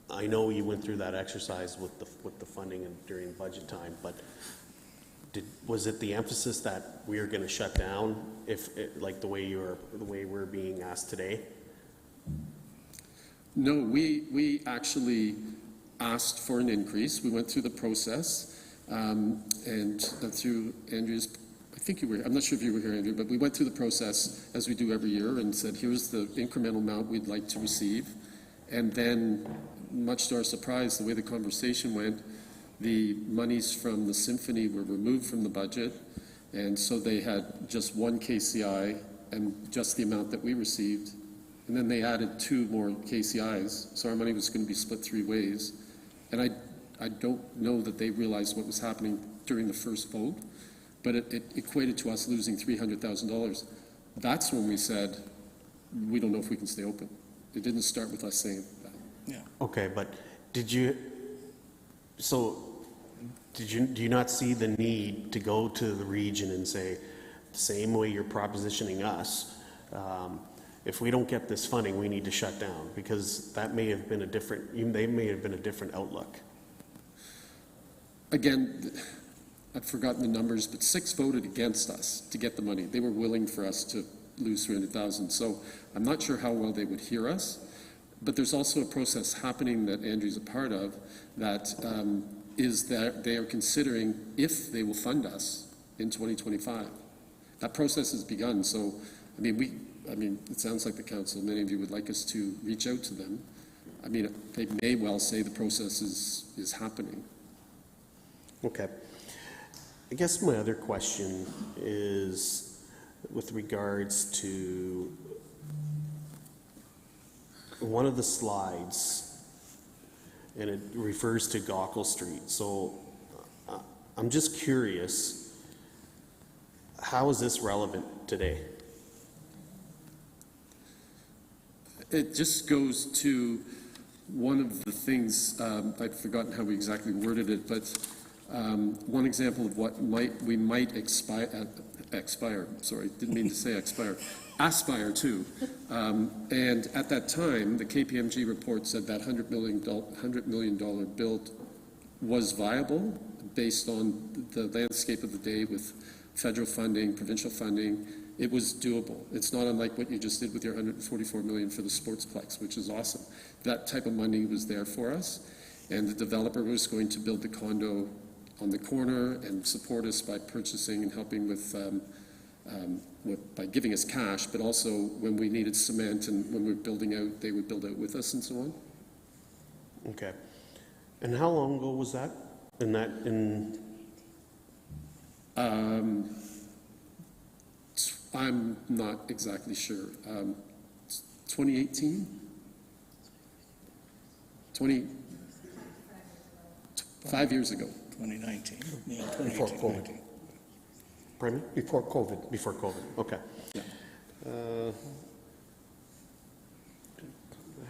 I know you went through that exercise with the funding during budget time, but was it the emphasis that we are going to shut down like the way we're being asked today? No, we actually asked for an increase. We went through the process, and through Andrew's, I think you were, I'm not sure if you were here, Andrew, but we went through the process as we do every year and said, here's the incremental amount we'd like to receive. And then, much to our surprise, the way the conversation went, the monies from the symphony were removed from the budget, and so they had just one KCI and just the amount that we received. And then they added 2 more KCIs, so our money was going to be split 3 ways. And I don't know that they realized what was happening during the first vote, but it equated to us losing $300,000. That's when we said, we don't know if we can stay open. It didn't start with us saying that. Yeah. Okay, but do you not see the need to go to the region and say, the same way you're propositioning us, if we don't get this funding, we need to shut down? Because that may have been they may have been a different outlook. Again, I've forgotten the numbers, but 6 voted against us to get the money. They were willing for us to lose $300,000. So I'm not sure how well they would hear us, but there's also a process happening that Andrew's a part of that is that they are considering if they will fund us in 2025. That process has begun. So, I mean, it sounds like the council, many of you would like us to reach out to them. I mean, they may well say the process is happening. Okay. I guess my other question is with regards to one of the slides, and it refers to Gaukel Street. So I'm just curious, how is this relevant today? It just goes to one of the things, I've forgotten how we exactly worded it, but one example of what we might aspire to. And at that time, the KPMG report said that $100 million build was viable based on the landscape of the day with federal funding, provincial funding. It was doable. It's not unlike what you just did with your $144 million for the Sportsplex, which is awesome. That type of money was there for us, and the developer was going to build the condo on the corner and support us by purchasing and helping with by giving us cash, but also when we needed cement and when we were building out, they would build out with us and so on. Okay. And how long ago was that? I'm not exactly sure. 2018? 5 years ago. 2019. Yeah, Before COVID. Pardon me? Before COVID. Before COVID, okay. Yeah. I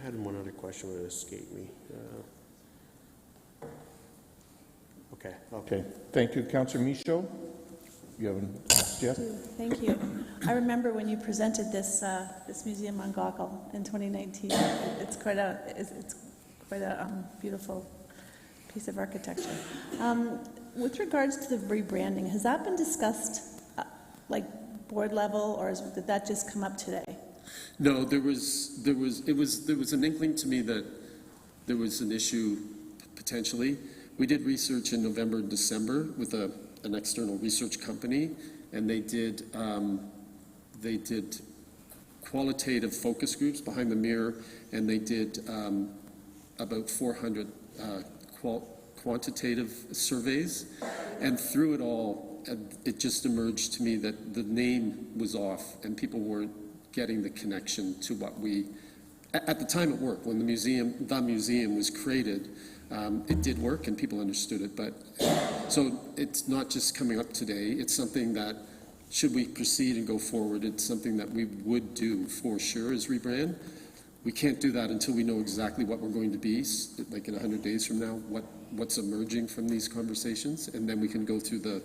had one other question that escaped me. Okay. Thank you, Councillor Michaud. You haven't asked yet? Thank you. I remember when you presented this museum on Gaukel in 2019. It's quite a beautiful piece of architecture. With regards to the rebranding, has that been discussed like board level, or did that just come up today? No, there was an inkling to me that there was an issue potentially. We did research in November and December with a an external research company, and they did qualitative focus groups behind the mirror, and they did about 400 quantitative surveys. And through it all, it just emerged to me that the name was off, and people weren't getting the connection to what we, at the time it worked. When the museum was created, it did work and people understood it. But so it's not just coming up today. It's something that, should we proceed and go forward, it's something that we would do for sure as rebrand. We can't do that until we know exactly what we're going to be, like in 100 days from now, what's emerging from these conversations, and then we can go through the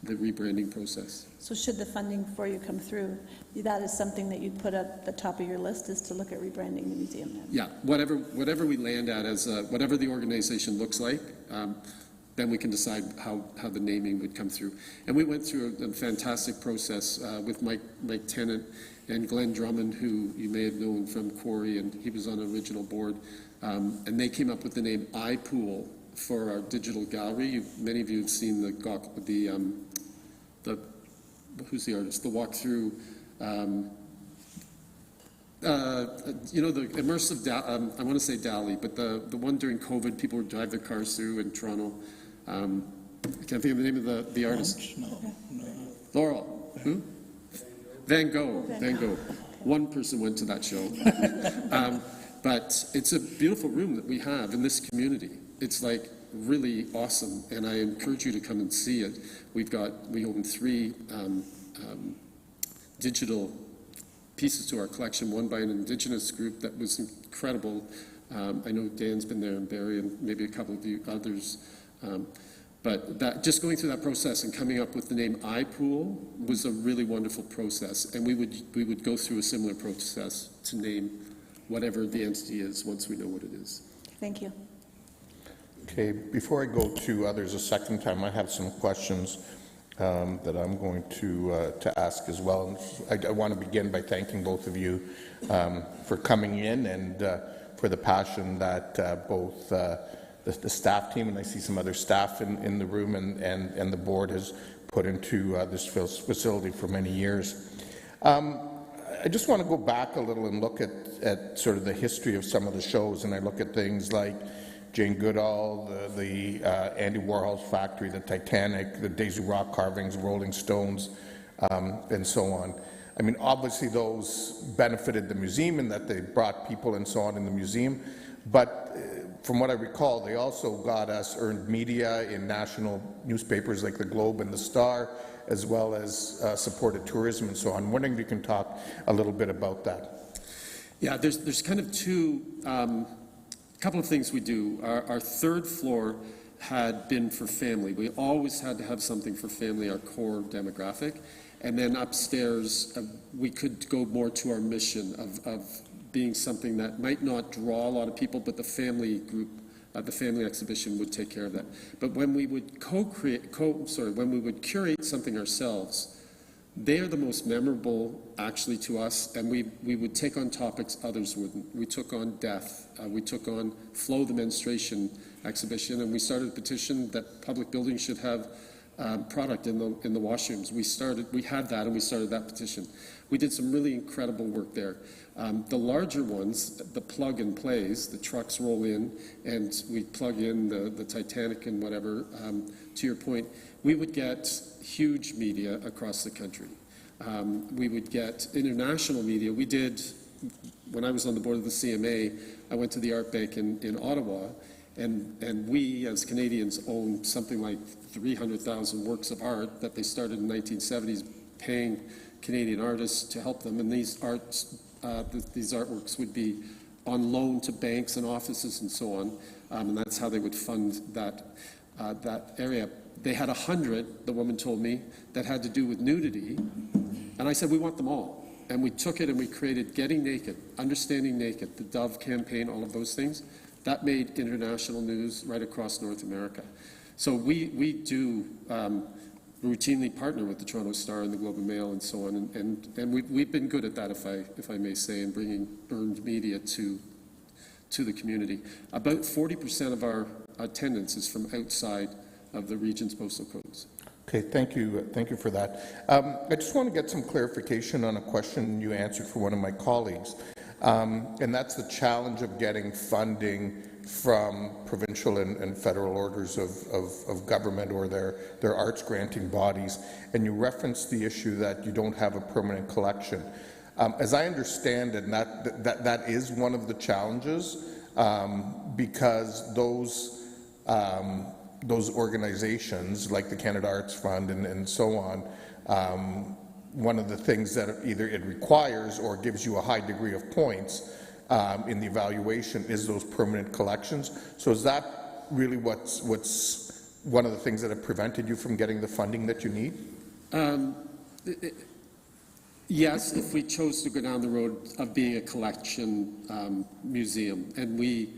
rebranding process. So should the funding for you come through, that is something that you'd put at the top of your list, is to look at rebranding the museum then? Yeah, whatever we land at as whatever the organization looks like, then we can decide how the naming would come through. And we went through a fantastic process with Mike Tennant and Glenn Drummond, who you may have known from Quarry, and he was on the original board. And they came up with the name iPool for our digital gallery. Many of you have seen who's the artist? The walkthrough. The immersive, I want to say DALI, but the one during COVID, people would drive their cars through in Toronto. I can't think of the name of the artist. Laurel. Who? Van Gogh. Van Gogh. One person went to that show. But it's a beautiful room that we have in this community. It's like really awesome, and I encourage you to come and see it. We own 3 digital pieces to our collection, one by an Indigenous group that was incredible. I know Dan's been there, and Barry, and maybe a couple of you others. But that, just going through that process and coming up with the name iPool was a really wonderful process, and we would go through a similar process to name whatever the entity is once we know what it is. Thank you. Okay, before I go to others a second time, I have some questions that I'm going to ask as well. And I want to begin by thanking both of you for coming in and for the passion that both the staff team, and I see some other staff in the room, and the board has put into this facility for many years. I just want to go back a little and look at sort of the history of some of the shows, and I look at things like Jane Goodall, the Andy Warhol's Factory, the Titanic, the Daisy Rock carvings, Rolling Stones, and so on. I mean, obviously those benefited the museum in that they brought people and so on in the museum, but from what I recall, they also got us earned media in national newspapers like the Globe and the Star, as well as supported tourism and so on. I'm wondering if you can talk a little bit about that. Yeah, there's kind of a couple of things we do. Our third floor had been for family. We always had to have something for family, our core demographic. And then upstairs, we could go more to our mission of being something that might not draw a lot of people, but the family group, the family exhibition would take care of that. But when we would when we would curate something ourselves, they are the most memorable actually to us, and we would take on topics others wouldn't. We took on death, we took on Flow the Menstruation exhibition, and we started a petition that public buildings should have product in the washrooms. We had that, and we started that petition. We did some really incredible work there. The larger ones, the plug and plays, the trucks roll in, and we plug in the Titanic and whatever. To your point, we would get huge media across the country. We would get international media. We did, when I was on the board of the CMA, I went to the Art Bank in Ottawa, and we as Canadians own something like 300,000 works of art that they started in the 1970s, paying Canadian artists to help them, and these artworks would be on loan to banks and offices and so on, and that's how they would fund that area. They had 100, the woman told me, that had to do with nudity, and I said, we want them all. And we took it and we created Getting Naked, Understanding Naked, the Dove campaign, all of those things. That made international news right across North America. So we do routinely partner with the Toronto Star and the Globe and Mail and so on, and we've been good at that, if I may say, in bringing earned media to the community. About 40% of our attendance is from outside of the region's postal codes. Okay, thank you for that. I just want to get some clarification on a question you answered for one of my colleagues, and that's the challenge of getting funding from provincial and federal orders of government or their arts granting bodies. And you referenced the issue that you don't have a permanent collection. As I understand it, that is one of the challenges, because those organizations like the Canada Arts Fund and so on, one of the things that either it requires or gives you a high degree of points in the evaluation is those permanent collections. So is that really what's one of the things that have prevented you from getting the funding that you need? Yes, if we chose to go down the road of being a collection museum, and we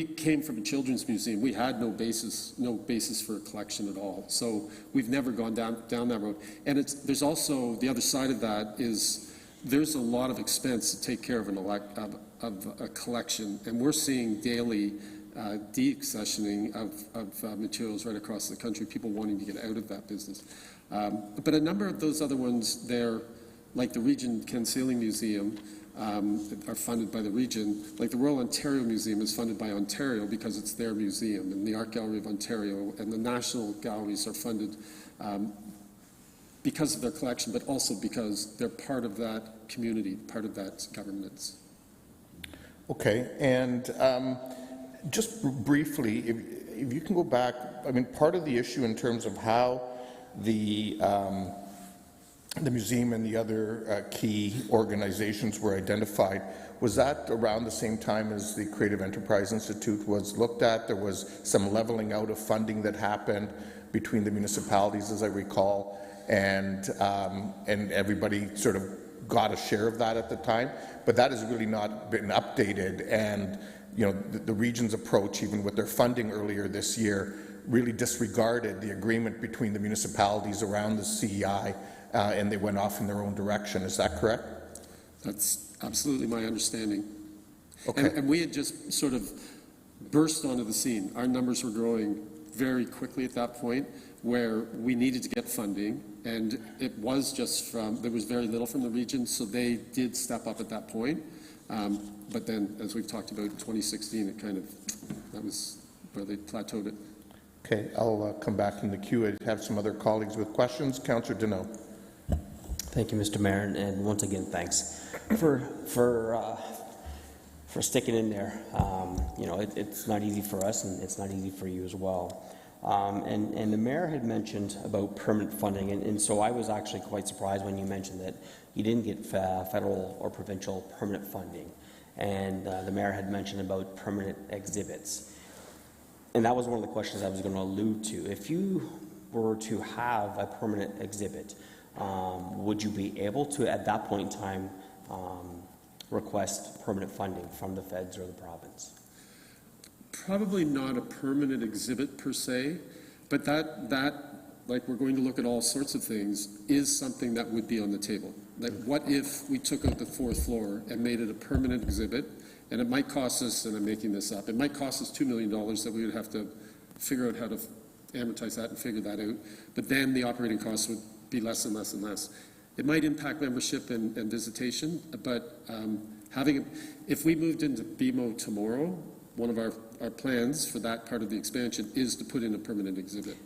came from a children's museum. We had no basis for a collection at all. So we've never gone down that road. And there's also the other side of that is there's a lot of expense to take care of a collection, and we're seeing daily deaccessioning of materials right across the country. People wanting to get out of that business. But a number of those other ones there, like the Region Ken Sailing Museum, are funded by the region. Like the Royal Ontario Museum is funded by Ontario because it's their museum, and the Art Gallery of Ontario and the national galleries are funded because of their collection, but also because they're part of that community, part of that governance. Okay, and just briefly, if you can go back, I mean, part of the issue in terms of how the museum and the other key organizations were identified, was that around the same time as the Creative Enterprise Institute was looked at? There was some leveling out of funding that happened between the municipalities, as I recall, and everybody sort of got a share of that at the time, but that has really not been updated, and you know, the region's approach, even with their funding earlier this year, really disregarded the agreement between the municipalities around the CEI, and they went off in their own direction. Is that correct? That's absolutely my understanding. Okay. And we had just sort of burst onto the scene. Our numbers were growing very quickly at that point, where we needed to get funding, and it was just there was very little from the region, so they did step up at that point. But then, as we've talked about in 2016, that was where they plateaued it. Okay, I'll come back in the queue. I have some other colleagues with questions. Councillor Deneau. Thank you, Mr. Mayor, and once again, thanks for sticking in there. You know, it's not easy for us, and it's not easy for you as well. And the mayor had mentioned about permanent funding, and so I was actually quite surprised when you mentioned that you didn't get federal or provincial permanent funding, and the mayor had mentioned about permanent exhibits. And that was one of the questions I was going to allude to. If you were to have a permanent exhibit, would you be able to, at that point in time, request permanent funding from the feds or the province? Probably not a permanent exhibit per se, but that, like we're going to look at all sorts of things, is something that would be on the table. Like, what if we took out the fourth floor and made it a permanent exhibit? And it might cost us, and I'm making this up, it might cost us $2 million that we would have to figure out how to amortize that and figure that out. But then the operating costs would be less and less and less. It might impact membership and visitation, but if we moved into BMO tomorrow, one of our plans for that part of the expansion is to put in a permanent exhibit.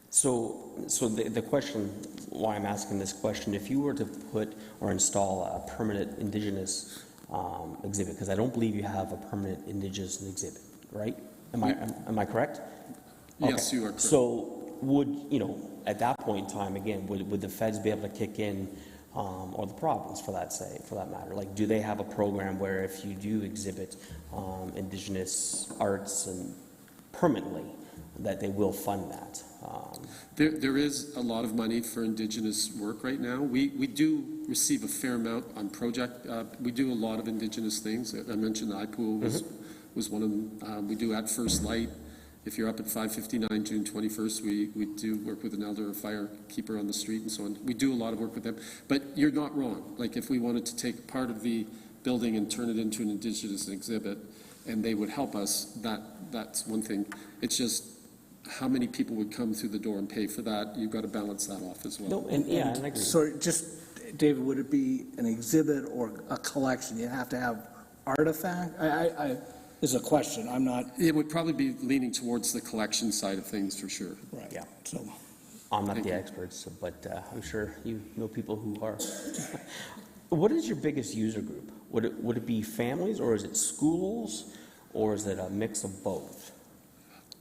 So the question, why I'm asking this question, if you were to put or install a permanent Indigenous exhibit, because I don't believe you have a permanent Indigenous exhibit, right? Am I correct? Yes, you are correct. So would, you know, at that point in time, again, would the feds be able to kick in, or the province for that matter? Like, do they have a program where if you do exhibit Indigenous arts and permanently, that they will fund that? There is a lot of money for Indigenous work right now. We do receive a fair amount on project. We do a lot of Indigenous things. I mentioned the iPool was one of them. We do At First Light. If you're up at 559 June 21st, we do work with an elder or firekeeper on the street and so on. We do a lot of work with them. But you're not wrong. Like, if we wanted to take part of the building and turn it into an Indigenous exhibit, and they would help us, that's one thing. It's just, how many people would come through the door and pay for that. You've got to balance that off as well. No, and yeah, and I agree. So just, David, would it be an exhibit or a collection? You have to have artifact? Is a question, I'm not. It would probably be leaning towards the collection side of things for sure. Right. Yeah. So, I'm not the expert, but I'm sure you know people who are. What is your biggest user group? Would it be families, or is it schools, or is it a mix of both?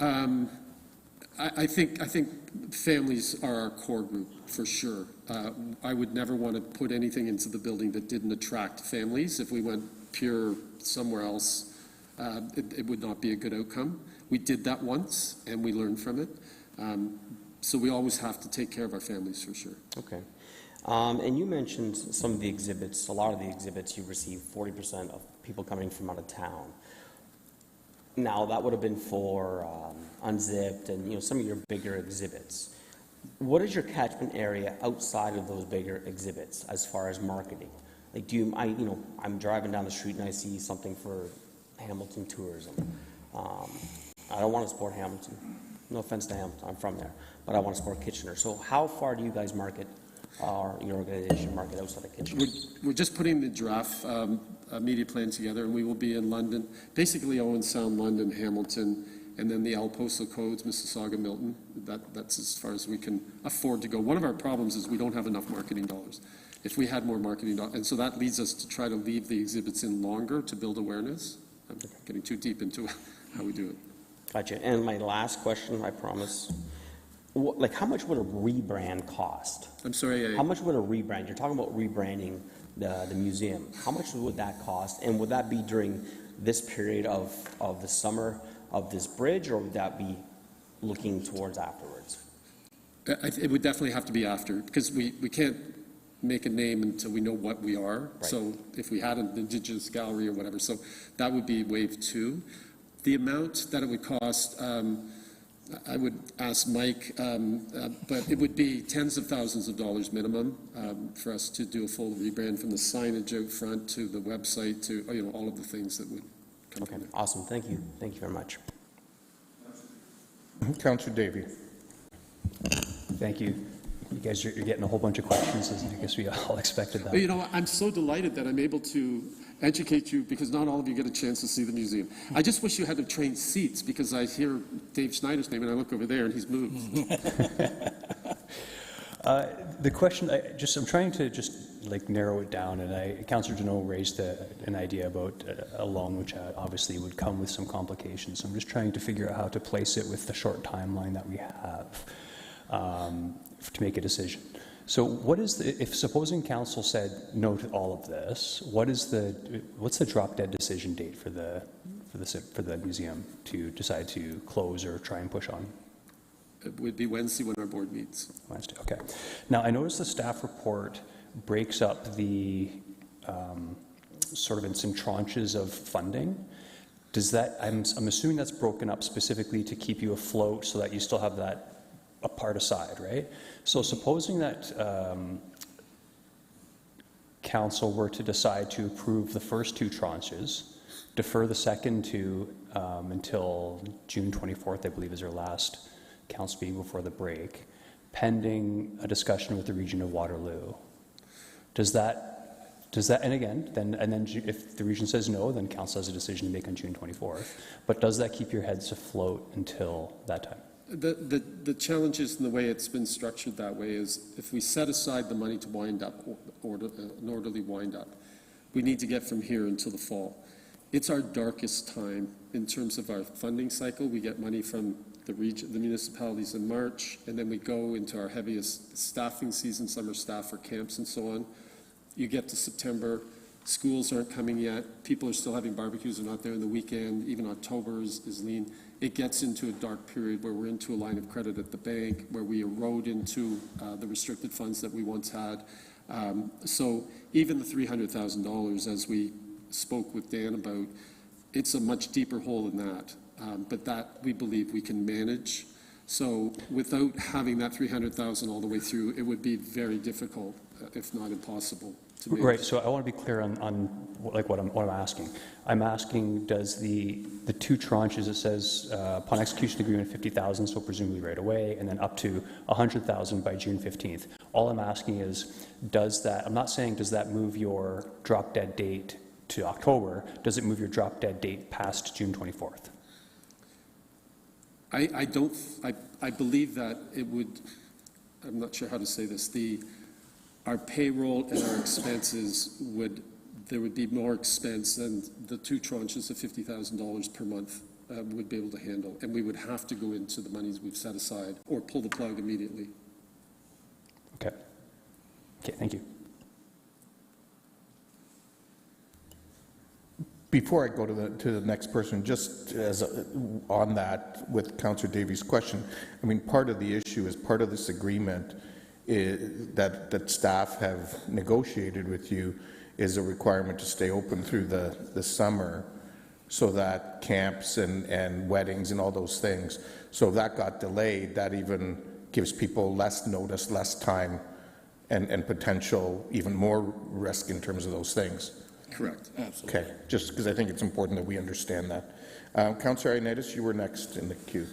I think families are our core group for sure. I would never want to put anything into the building that didn't attract families. If we went pure somewhere else, it would not be a good outcome. We did that once, and we learned from it. So we always have to take care of our families for sure. Okay. And you mentioned some of the exhibits, a lot of the exhibits you receive 40% of people coming from out of town. Now, that would have been for Unzipped and some of your bigger exhibits. What is your catchment area outside of those bigger exhibits as far as marketing? Like, I'm driving down the street and I see something for Hamilton tourism. I don't want to support Hamilton. No offense to Hamilton, I'm from there, but I want to support Kitchener. So how far do you guys market, or your organization market outside of Kitchener? We're just putting the draft media plan together, and we will be in London, basically Owen Sound, London, Hamilton, and then the L postal codes, Mississauga, Milton. That's as far as we can afford to go. One of our problems is we don't have enough marketing dollars. If we had more marketing dollars, and so that leads us to try to leave the exhibits in longer to build awareness. I'm getting too deep into how we do it. Gotcha. And my last question, I promise. How much would a rebrand cost? I'm sorry. How much would a rebrand? You're talking about rebranding the museum. How much would that cost? And would that be during this period of the summer of this bridge, or would that be looking towards afterwards? It would definitely have to be after, because we can't make a name until we know what we are. Right. So if we had an Indigenous gallery or whatever, so that would be wave 2. The amount that it would cost, I would ask Mike, but it would be tens of thousands of dollars minimum for us to do a full rebrand, from the signage out front to the website to all of the things that would come from it. Awesome. Thank you. Thank you very much. Councillor Davey. Thank you. You guys, you're getting a whole bunch of questions, as I guess we all expected that. But, I'm so delighted that I'm able to educate you, because not all of you get a chance to see the museum. I just wish you had to train seats, because I hear Dave Schneider's name and I look over there and he's moved. The question, I'm trying to just narrow it down, and Councillor Deneau raised an idea about a loan, which obviously would come with some complications. So I'm just trying to figure out how to place it with the short timeline that we have to make a decision. So what is if supposing council said no to all of this, what's the drop dead decision date for the museum to decide to close or try and push on? It would be Wednesday when our board meets. Wednesday, okay. Now, I noticed the staff report breaks up the sort of in some tranches of funding. Does that, I'm assuming that's broken up specifically to keep you afloat so that you still have that a part aside, right? So supposing that council were to decide to approve the first 2 tranches, defer the second 2 until June 24th, I believe is our last council meeting before the break, pending a discussion with the region of Waterloo. Does that, and again, then if the region says no, then council has a decision to make on June 24th. But does that keep your heads afloat until that time? The challenge is, in the way it's been structured that way, is if we set aside the money to wind up, an orderly wind up, we need to get from here until the fall. It's our darkest time in terms of our funding cycle. We get money from the municipalities in March, and then we go into our heaviest staffing season, summer staff for camps and so on. You get to September, schools aren't coming yet, people are still having barbecues, they're not there in the weekend, even October is lean. It gets into a dark period where we're into a line of credit at the bank, where we erode into the restricted funds that we once had. So even the $300,000, as we spoke with Dan about, it's a much deeper hole than that. But that we believe we can manage. So without having that $300,000 all the way through, it would be very difficult, if not impossible, manage. Right, so I want to be clear on like what I'm asking. I'm asking, does the two tranches, it says upon execution agreement 50,000, so presumably right away, and then up to 100,000 by June 15th. All I'm asking is, does that, I'm not saying does that move your drop dead date to October, does it move your drop dead date past June 24th? I believe that it would, I'm not sure how to say this, our payroll and our expenses there would be more expense than the two tranches of $50,000 per month would be able to handle. And we would have to go into the monies we've set aside or pull the plug immediately. Okay. Okay, thank you. Before I go to the next person, just as on that with Councillor Davies' question, I mean, part of the issue is part of this agreement that staff have negotiated with you is a requirement to stay open through the summer so that camps and weddings and all those things. So if that got delayed, that even gives people less notice, less time, and potential even more risk in terms of those things. Correct, absolutely. Okay, just because I think it's important that we understand that. Councillor Ioannidis, you were next in the queue.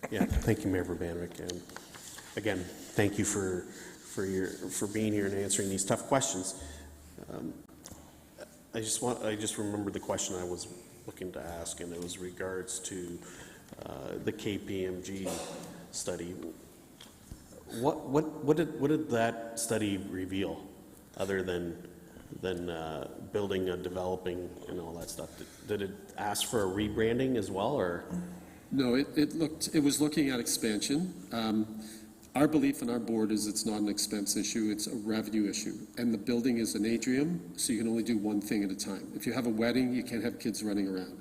Yeah, thank you, Mayor Verbanwick. And again, thank you for being here and answering these tough questions. I just remembered the question I was looking to ask, and it was regards to the KPMG study. What did that study reveal, other than building and developing and all that stuff? Did it ask for a rebranding as well, or? No, it was looking at expansion. Our belief in our board is it's not an expense issue, it's a revenue issue. And the building is an atrium, so you can only do one thing at a time. If you have a wedding, you can't have kids running around.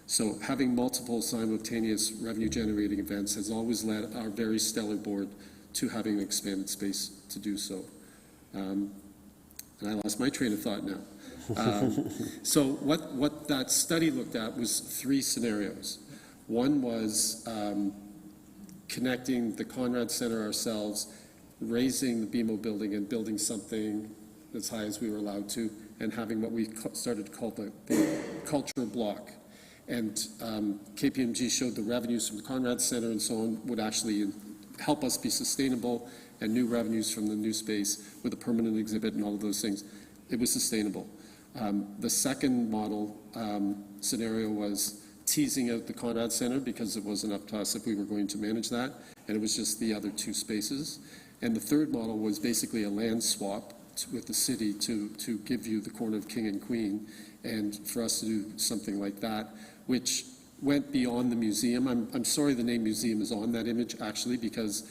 So having multiple simultaneous revenue generating events has always led our very stellar board to having an expanded space to do so. And I lost my train of thought now. So what that study looked at was 3 scenarios. One was connecting the Conrad Center ourselves, raising the BMO building and building something as high as we were allowed to, and having what we started to call the cultural block. And KPMG showed the revenues from the Conrad Center and so on would actually help us be sustainable, and new revenues from the new space with a permanent exhibit and all of those things. It was sustainable. The second model scenario was teasing out the Conrad Center because it wasn't up to us if we were going to manage that, and it was just the other 2 spaces. And the third model was basically a land swap with the city to give you the corner of King and Queen, and for us to do something like that, which went beyond the museum. I'm sorry the name museum is on that image, actually, because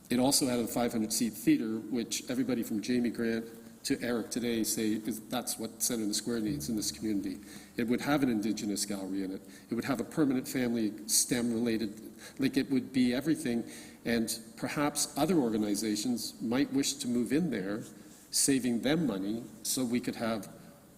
it also had a 500-seat theater, which everybody from Jamie Grant to Eric today say that's what Centre in the Square needs in this community. It would have an Indigenous gallery in it. It would have a permanent family STEM-related, like it would be everything. And perhaps other organizations might wish to move in there, saving them money, so we could have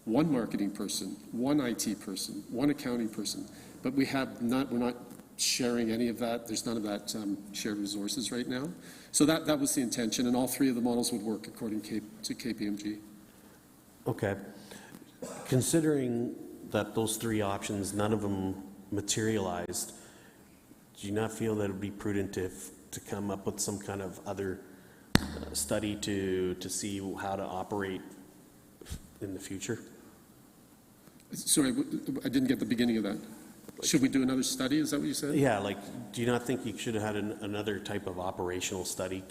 one marketing person, one IT person, one accounting person. But we're not sharing any of that. There's none of that shared resources right now. So that was the intention, and all 3 of the models would work according to KPMG. Okay. Considering that those 3 options, none of them materialized, do you not feel that it would be prudent to come up with some kind of other study to see how to operate in the future? Sorry, I didn't get the beginning of that. Should we do another study? Is that what you said? Yeah, like, do you not think you should have had another type of operational study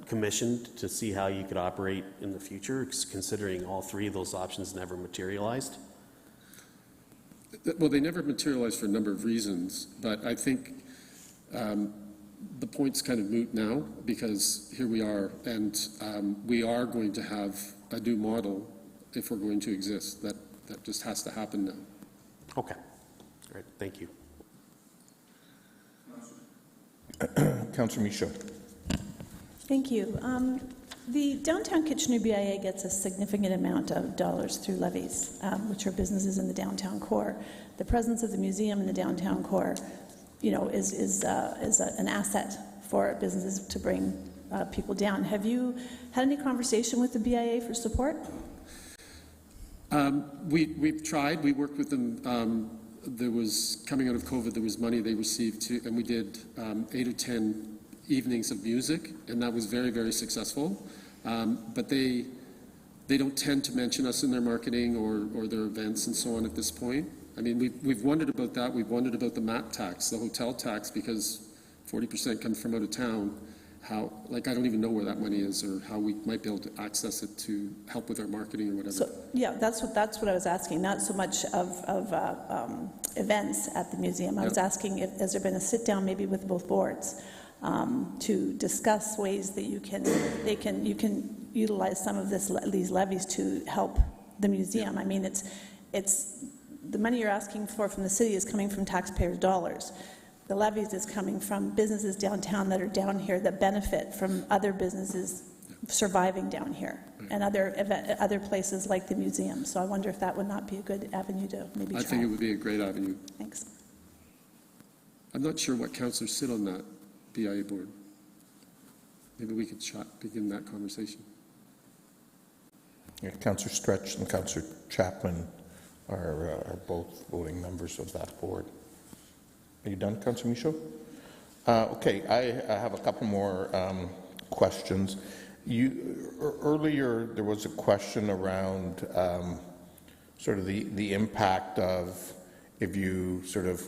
commissioned to see how you could operate in the future, considering all 3 of those options never materialized? Well, they never materialized for a number of reasons, but I think the point's kind of moot now, because here we are, and we are going to have a new model if we're going to exist. That just has to happen now. Okay. All right. Thank you. Councillor Michaud. Thank you. The downtown Kitchener BIA gets a significant amount of dollars through levies, which are businesses in the downtown core. The presence of the museum in the downtown core, is an asset for businesses to bring people down. Have you had any conversation with the BIA for support? We've tried. We worked with them. There was, coming out of COVID, there was money they received, and we did 8 or 10 evenings of music, and that was very, very successful. But they don't tend to mention us in their marketing or their events and so on at this point. I mean, we've wondered about that. We've wondered about the MAT tax, the hotel tax, because 40% comes from out of town. How, like, I don't even know where that money is or how we might be able to access it to help with our marketing or whatever. So, yeah, that's what I was asking, not so much of events at the museum. I was asking if has there been a sit-down maybe with both boards to discuss ways that you can utilize some of these levies to help the museum. I mean, it's the money you're asking for from the city is coming from taxpayers' dollars. The levies is coming from businesses downtown that are down here that benefit from other businesses surviving down here and other places like the museum. So I wonder if that would not be a good avenue to maybe try. I think it would be a great avenue. Thanks. I'm not sure what councillors sit on that BIA board. Maybe we could begin that conversation. Yeah, Councillor Stretch and Councillor Chapman are both voting members of that board. Are you done, Councillor Michaud? Okay, I have a couple more questions. Earlier there was a question around sort of the impact of if you sort of,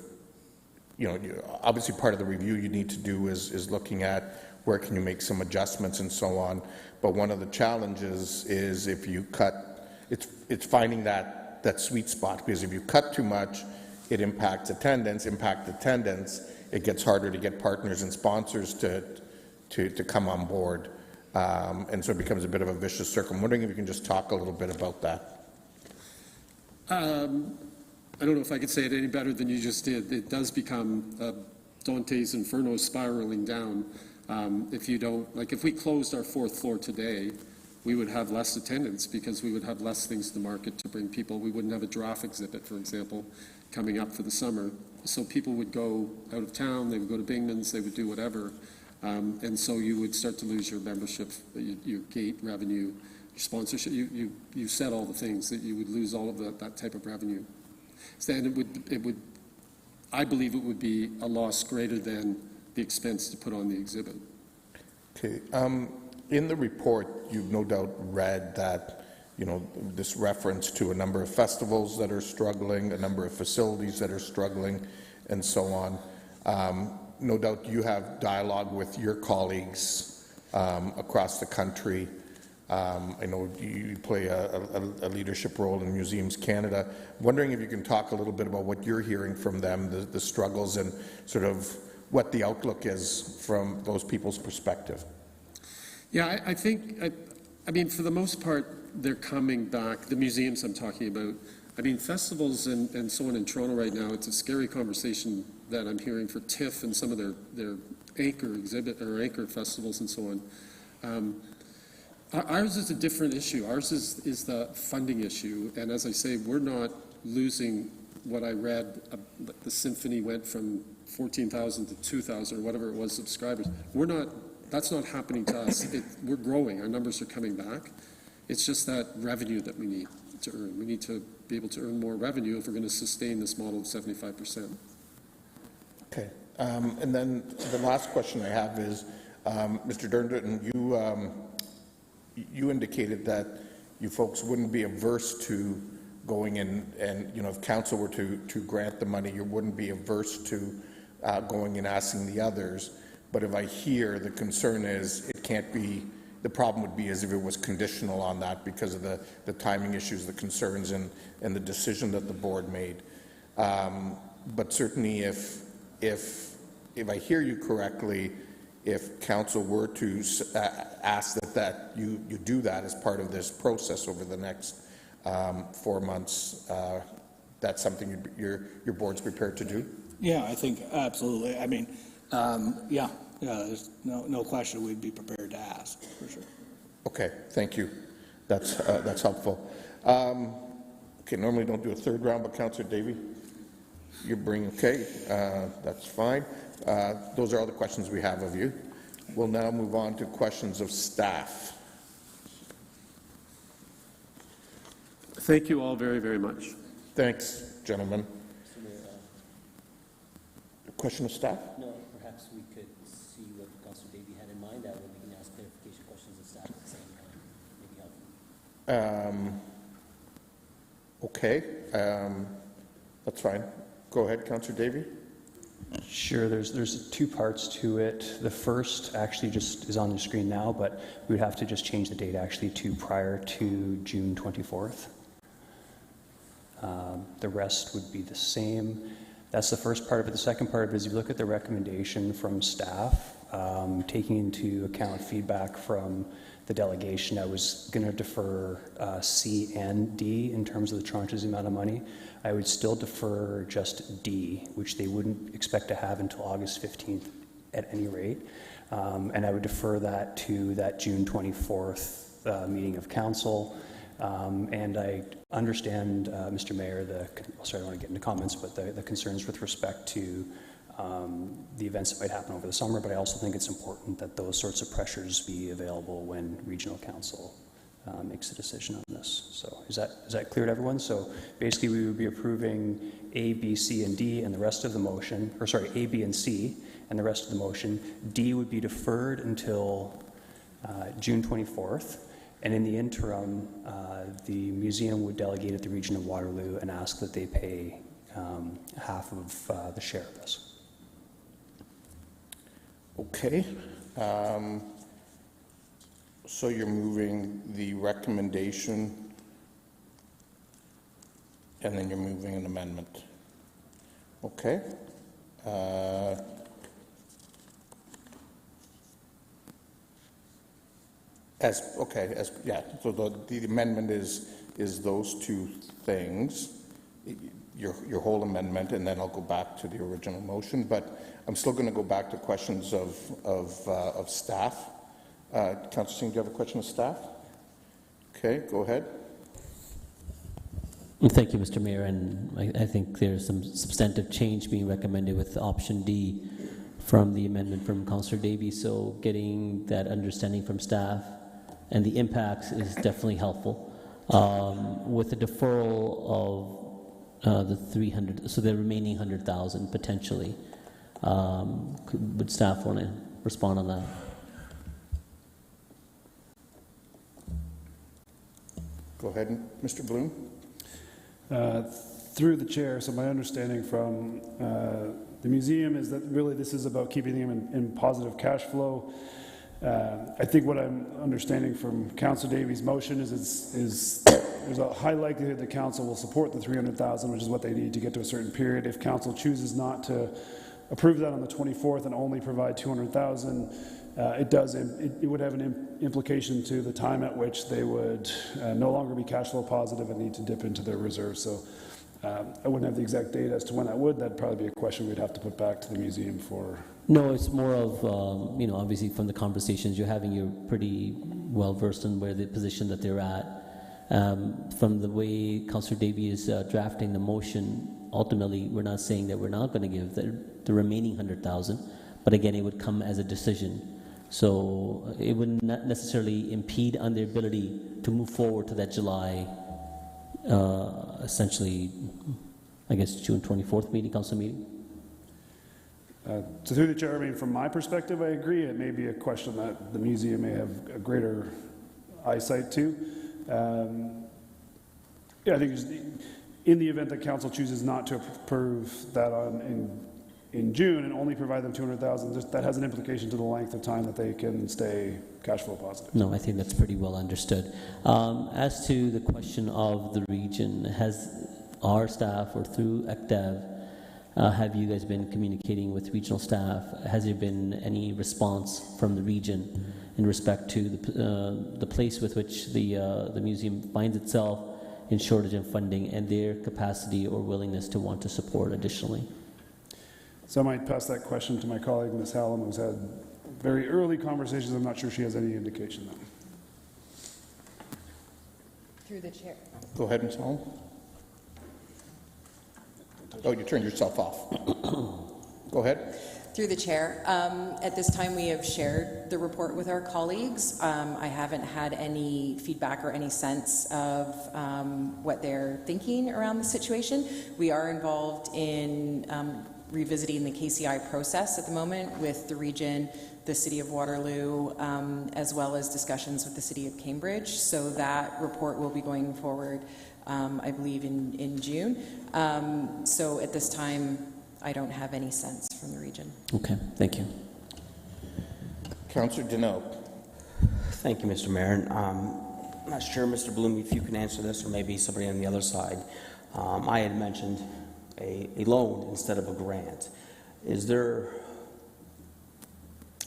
obviously part of the review you need to do is looking at where can you make some adjustments and so on. But one of the challenges is if you cut, it's finding that sweet spot, because if you cut too much, it impacts attendance. It gets harder to get partners and sponsors to come on board. And so it becomes a bit of a vicious circle. I'm wondering if you can just talk a little bit about that. I don't know if I could say it any better than you just did. It does become Dante's Inferno spiraling down. If you don't, like if we closed our 4th floor today, we would have less attendance because we would have less things to market to bring people. We wouldn't have a giraffe exhibit, for example, coming up for the summer. So people would go out of town, they would go to Bingman's, they would do whatever. And so you would start to lose your membership, your gate revenue, your sponsorship. You said all the things that you would lose all of that type of revenue. So, and it would, I believe it would be a loss greater than the expense to put on the exhibit. Okay. In the report, you've no doubt read that, this reference to a number of festivals that are struggling, a number of facilities that are struggling, and so on. No doubt you have dialogue with your colleagues across the country. I know you play a leadership role in Museums Canada. I'm wondering if you can talk a little bit about what you're hearing from them, the struggles, and sort of what the outlook is from those people's perspective. Yeah, I think, I mean, for the most part, they're coming back. The museums I'm talking about. I mean, festivals and so on in Toronto right now, it's a scary conversation that I'm hearing for TIFF and some of their anchor exhibit or anchor festivals and so on. Ours is a different issue. Ours is the funding issue. And as I say, we're not losing what I read. The symphony went from 14,000 to 2,000 or whatever it was subscribers. That's not happening to us. We're growing. Our numbers are coming back. It's just that revenue that we need to earn. We need to be able to earn more revenue if we're going to sustain this model of 75%. Okay. And then the last question I have is, Mr. Durndon, you indicated that you folks wouldn't be averse to going in and, if council were to grant the money, you wouldn't be averse to going and asking the others. But if I hear the concern is it can't be, the problem would be as if it was conditional on that because of the timing issues, the concerns, and the decision that the board made. But certainly if I hear you correctly, if council were to ask that you do that as part of this process over the next 4 months, that's something your board's prepared to do? Yeah, I think absolutely. I mean, yeah, there's no question we'd be prepared to ask, for sure. Okay, thank you. That's helpful. Okay, normally don't do a third round, but Councillor Davey, you bring, okay, that's fine. Those are all the questions we have of you. we'll now move on to questions of staff. Thank you all very, very much. Thanks, gentlemen. Question of staff? No, perhaps we could see what Councillor Davey had in mind, that way we can ask clarification questions of staff at the same time. Maybe helpful. Okay, that's fine. Go ahead, Councillor Davey. Sure, there's two parts to it. The first actually just is on the screen now, but we'd have to just change the date actually to prior to June 24th. The rest would be the same. That's the first part of it. The second part of it is you look at the recommendation from staff, taking into account feedback from the delegation. I was going to defer C and D in terms of the tranches amount of money. I would still defer just D, which they wouldn't expect to have until August 15th at any rate. And I would defer that to that June 24th meeting of council. And I understand, Mr. Mayor, sorry, I don't want to get into comments, but the concerns with respect to the events that might happen over the summer, but I also think it's important that those sorts of pressures be available when regional council makes a decision on this. So is that clear to everyone? So basically we would be approving A, B, C, and D and the rest of the motion, or sorry, A, B, and C and the rest of the motion. D would be deferred until June 24th. And in the interim, the museum would delegate at the region of Waterloo and ask that they pay half of the share of this. Okay. So you're moving the recommendation and then you're moving an amendment. Okay. So the amendment is those two things, your whole amendment, and then I'll go back to the original motion. But I'm still going to go back to questions of staff. Councillor Singh, do you have a question of staff? Okay, go ahead. Thank you, Mr. Mayor, and I think there's some substantive change being recommended with option D from the amendment from Councillor Davey. So getting that understanding from staff and the impacts is definitely helpful. With the deferral of the 300, so the remaining 100,000 potentially, would staff want to respond on that? Go ahead, Mr. Bloom. Through the chair, so my understanding from the museum is that really this is about keeping them in positive cash flow. I think what I'm understanding from Councillor Davies' motion is there's a high likelihood the council will support the 300,000, which is what they need to get to a certain period. If council chooses not to approve that on the 24th and only provide 200,000, it would have an implication to the time at which they would no longer be cash flow positive and need to dip into their reserves. So I wouldn't have the exact date as to when that would. That'd probably be a question we'd have to put back to the museum for. No, it's more of, obviously from the conversations you're having, you're pretty well versed in where the position that they're at. From the way Councillor Davey is drafting the motion, ultimately we're not saying that we're not going to give the remaining 100,000, but again, it would come as a decision. So it would not necessarily impede on their ability to move forward to that July, essentially, I guess, June 24th meeting, council meeting. So through the chair, I mean, from my perspective, I agree. It may be a question that the museum may have a greater eyesight to. I think in the event that council chooses not to approve that in June and only provide them 200,000, that has an implication to the length of time that they can stay cash flow positive. No, I think that's pretty well understood. As to the question of the region, has our staff or through ECDEV, have you guys been communicating with regional staff? Has there been any response from the region in respect to the place with which the museum finds itself in shortage of funding and their capacity or willingness to want to support additionally? So I might pass that question to my colleague, Ms. Hallam, who's had very early conversations. I'm not sure she has any indication though. Through the chair. Go ahead, Ms. Hallam. Oh, you turned yourself off. Go ahead. Through the chair, at this time we have shared the report with our colleagues. I haven't had any feedback or any sense of what they're thinking around the situation. We are involved in revisiting the KCI process at the moment with the region, the City of Waterloo, as well as discussions with the City of Cambridge. So that report will be going forward, I believe, in June. So at this time, I don't have any sense from the region. Okay, thank you. Councillor Deneau. Thank you, Mr. Mayor. I'm not sure, Mr. Bloom, if you can answer this, or maybe somebody on the other side. I had mentioned a loan instead of a grant. Is there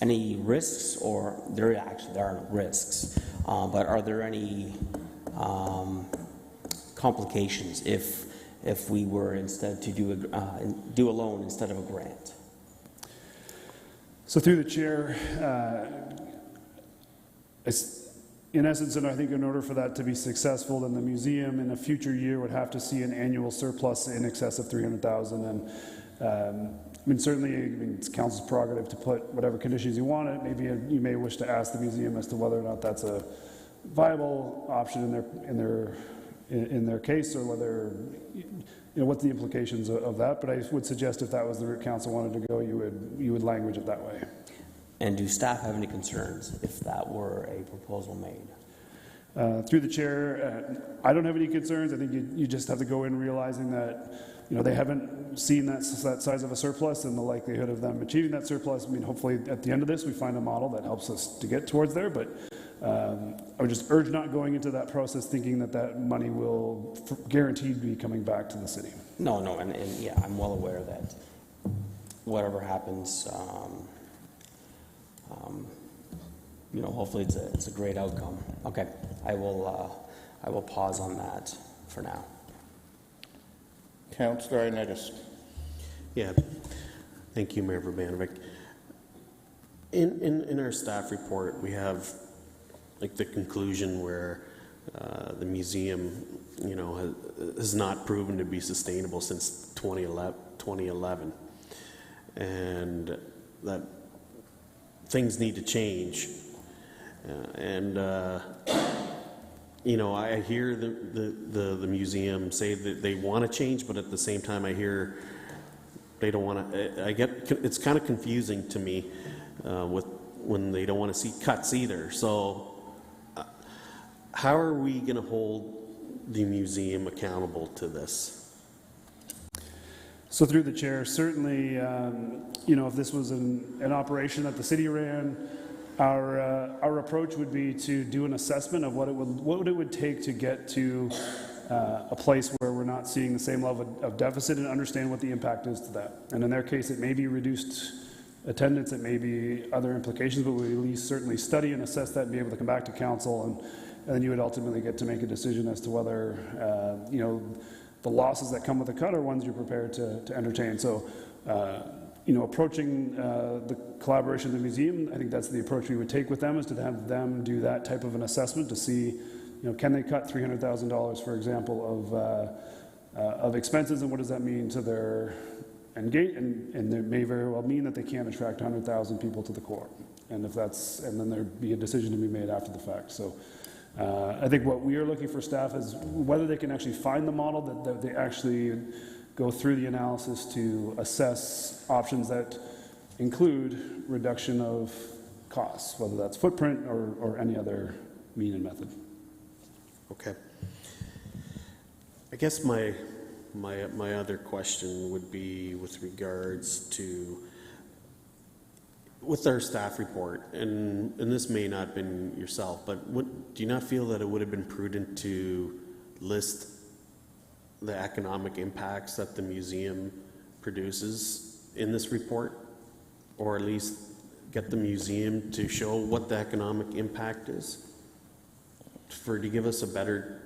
any risks, or there are no risks, but are there any complications if we were instead to do a loan instead of a grant? So through the chair, in essence, and I think in order for that to be successful, then the museum in a future year would have to see an annual surplus in excess of $300,000. And I mean, certainly, it's council's prerogative to put whatever conditions you want it. Maybe you may wish to ask the museum as to whether or not that's a viable option in their case, or whether, what the implications of that. But I would suggest if that was the route council wanted to go, you would language it that way. And do staff have any concerns if that were a proposal made? Through the chair, I don't have any concerns. I think you just have to go in realizing that they haven't seen that size of a surplus, and the likelihood of them achieving that surplus. I mean, hopefully at the end of this we find a model that helps us to get towards there. But I would just urge not going into that process thinking that money will guaranteed be coming back to the city. No, and yeah, I'm well aware that whatever happens, hopefully it's a great outcome. Okay, I will pause on that for now. Councillor Ioannidis. Yeah, thank you, Mayor Urbanovic. In our staff report, we have like the conclusion where the museum, has not proven to be sustainable since 2011, and that things need to change. I hear the museum say that they want to change, but at the same time, I hear they don't want to. It's kind of confusing to me with when they don't want to see cuts either. So, how are we going to hold the museum accountable to this? So through the chair, certainly, if this was an operation that the city ran, our approach would be to do an assessment of what it would take to get to a place where we're not seeing the same level of deficit, and understand what the impact is to that. And in their case, it may be reduced attendance, it may be other implications, but we at least certainly study and assess that and be able to come back to council, and then you would ultimately get to make a decision as to whether the losses that come with the cut are ones you're prepared to entertain. So, approaching the collaboration of the museum, I think that's the approach we would take with them, is to have them do that type of an assessment to see, can they cut $300,000, for example, of expenses, and what does that mean to their end gate? And it may very well mean that they can't attract 100,000 people to the core, and then there'd be a decision to be made after the fact. So. I think what we are looking for staff is whether they can actually find the model, that they actually go through the analysis to assess options that include reduction of costs, whether that's footprint or any other mean and method. Okay. I guess my other question would be with regards to with our staff report, and this may not have been yourself, but do you not feel that it would have been prudent to list the economic impacts that the museum produces in this report, or at least get the museum to show what the economic impact is, to give us a better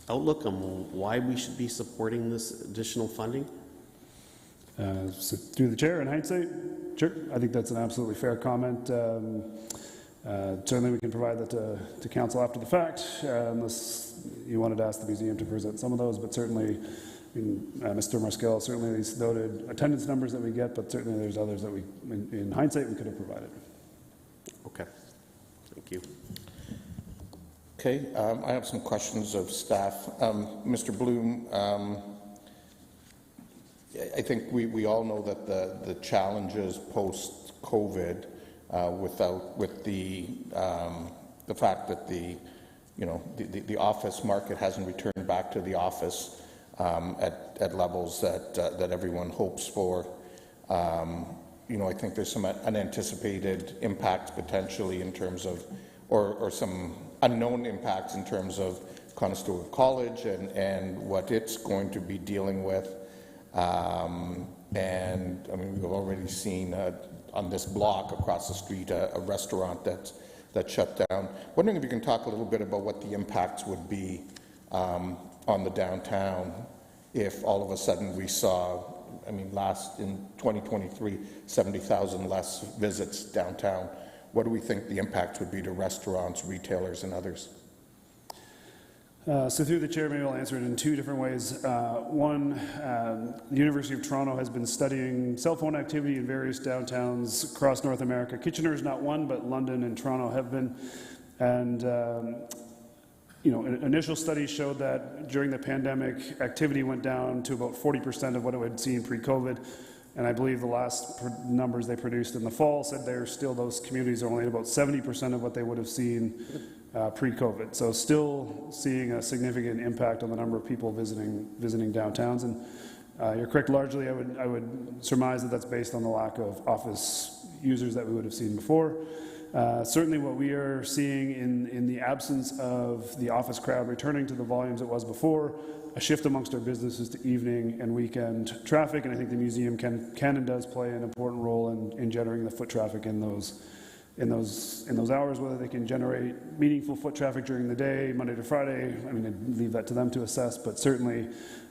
outlook on why we should be supporting this additional funding? So through the chair, in hindsight, sure, I think that's an absolutely fair comment. Certainly we can provide that to council after the fact, unless you wanted to ask the museum to present some of those, but certainly Mr. Marskell certainly noted attendance numbers that we get, but certainly there's others that we, in hindsight, we could have provided. Okay, thank you. Okay, I have some questions of staff. Mr. Bloom, I think we all know that the challenges post-COVID, with the fact that the office market hasn't returned back to the office at levels that everyone hopes for. I think there's some unanticipated impacts potentially in terms of, or some unknown impacts in terms of Conestoga College and what it's going to be dealing with. And I mean, we've already seen on this block across the street a restaurant that's shut down. Wondering if you can talk a little bit about what the impacts would be on the downtown if all of a sudden we saw, I mean, in 2023, 70,000 less visits downtown. What do we think the impact would be to restaurants, retailers, and others? So through the chair, maybe I'll answer it in two different ways. One, the University of Toronto has been studying cell phone activity in various downtowns across North America. Kitchener is not one, but London and Toronto have been. And initial studies showed that during the pandemic, activity went down to about 40% of what it had seen pre-COVID. And I believe the last numbers they produced in the fall said those communities are only at about 70% of what they would have seen pre-COVID. So still seeing a significant impact on the number of people visiting downtowns. And you're correct, largely I would surmise that that's based on the lack of office users that we would have seen before. Certainly what we are seeing in the absence of the office crowd returning to the volumes it was before, a shift amongst our businesses to evening and weekend traffic, and I think the museum can and does play an important role in generating the foot traffic in those hours, whether they can generate meaningful foot traffic during the day, Monday to Friday. I mean, I'd leave that to them to assess, but certainly,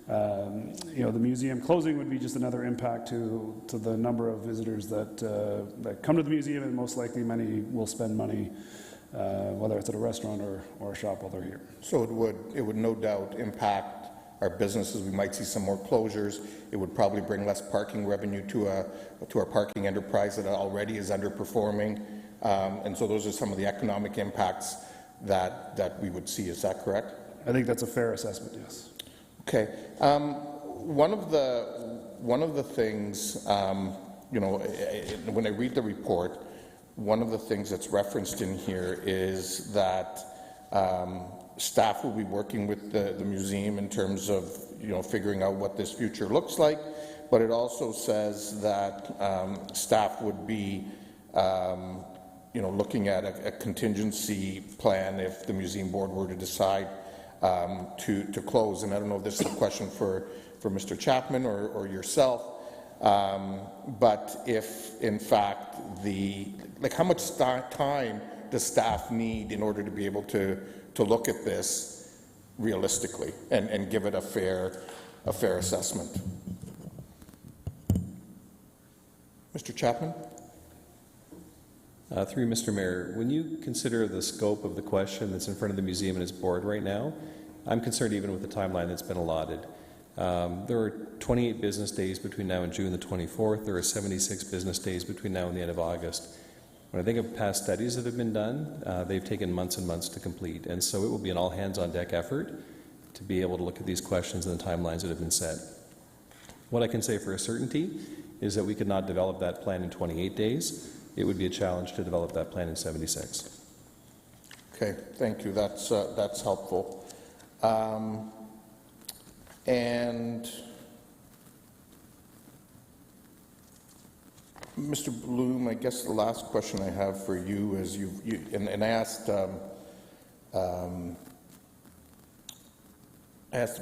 the museum closing would be just another impact to the number of visitors that come to the museum, and most likely many will spend money, whether it's at a restaurant or a shop while they're here. So it would no doubt impact our businesses. We might see some more closures. It would probably bring less parking revenue to our parking enterprise that already is underperforming. And so those are some of the economic impacts that we would see. Is that correct? I think that's a fair assessment, yes. Okay. One of the things, when I read the report, one of the things that's referenced in here is that staff will be working with the museum in terms of figuring out what this future looks like, but it also says that staff would be looking at a contingency plan if the museum board were to decide to close. And I don't know if this is a question for Mr. Chapman or yourself, but if in fact how much time does staff need in order to be able to look at this realistically and give it a fair assessment? Mr. Chapman? Through Mr. Mayor, when you consider the scope of the question that's in front of the museum and its board right now, I'm concerned even with the timeline that's been allotted. There are 28 business days between now and June the 24th. There are 76 business days between now and the end of August. When I think of past studies that have been done, they've taken months and months to complete. And so it will be an all-hands-on-deck effort to be able to look at these questions and the timelines that have been set. What I can say for a certainty is that we could not develop that plan in 28 days. It would be a challenge to develop that plan in 76. Okay, thank you. That's helpful. And Mr. Bloom, I guess the last question I have for you is and I asked the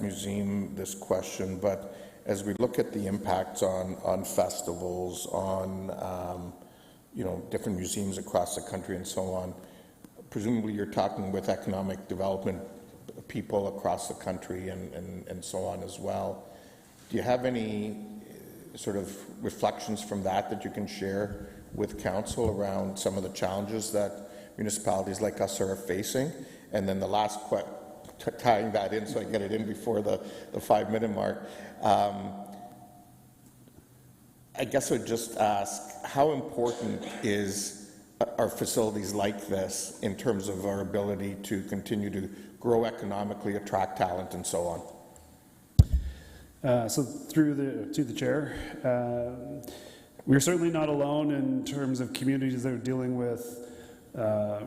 museum this question, but as we look at the impacts on festivals, on different museums across the country and so on, presumably you're talking with economic development people across the country and so on as well. Do you have any sort of reflections from that you can share with council around some of the challenges that municipalities like us are facing? And then the last tying that in so I get it in before the 5-minute mark. I guess I'd just ask, how important are facilities like this in terms of our ability to continue to grow economically, attract talent, and so on? So to the chair, we're certainly not alone in terms of communities that are dealing with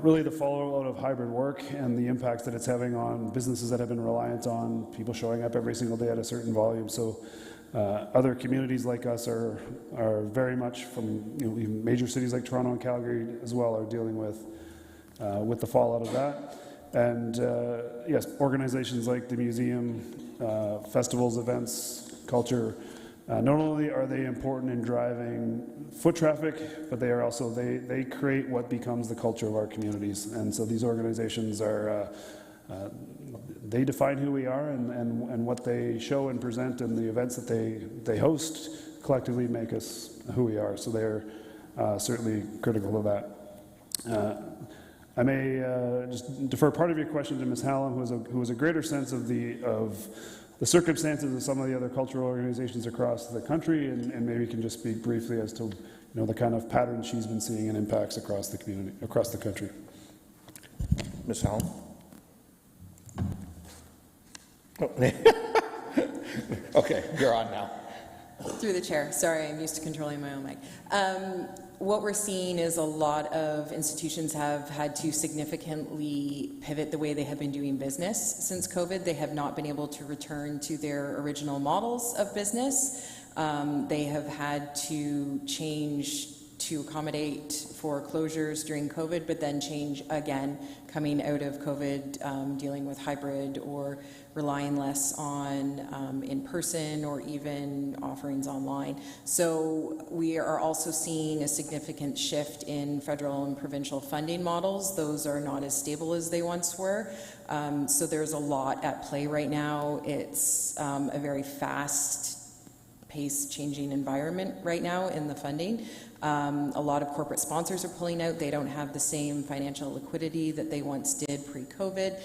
really the fallout of hybrid work and the impacts that it's having on businesses that have been reliant on people showing up every single day at a certain volume. So other communities like us are very much from even major cities like Toronto and Calgary as well are dealing with the fallout of that. And yes, organizations like the museum, festivals, events, culture, not only are they important in driving foot traffic, but they are also, they create what becomes the culture of our communities. And so these organizations are, they define who we are, and what they show and present, and the events that they host collectively make us who we are. So they're certainly critical of that. I may just defer part of your question to Ms. Hallam, who has a greater sense of the circumstances of some of the other cultural organizations across the country, and maybe can just speak briefly as to the kind of patterns she's been seeing and impacts across the community, across the country. Ms. Hallam? Okay, you're on now. Through the chair. Sorry, I'm used to controlling my own mic. What we're seeing is a lot of institutions have had to significantly pivot the way they have been doing business since COVID. They have not been able to return to their original models of business. They have had to change to accommodate for closures during COVID, but then change again coming out of COVID, dealing with hybrid or relying less on in-person or even offerings online. So we are also seeing a significant shift in federal and provincial funding models. Those are not as stable as they once were. So there's a lot at play right now. It's a very fast-paced changing environment right now in the funding. A lot of corporate sponsors are pulling out. They don't have the same financial liquidity that they once did pre-COVID.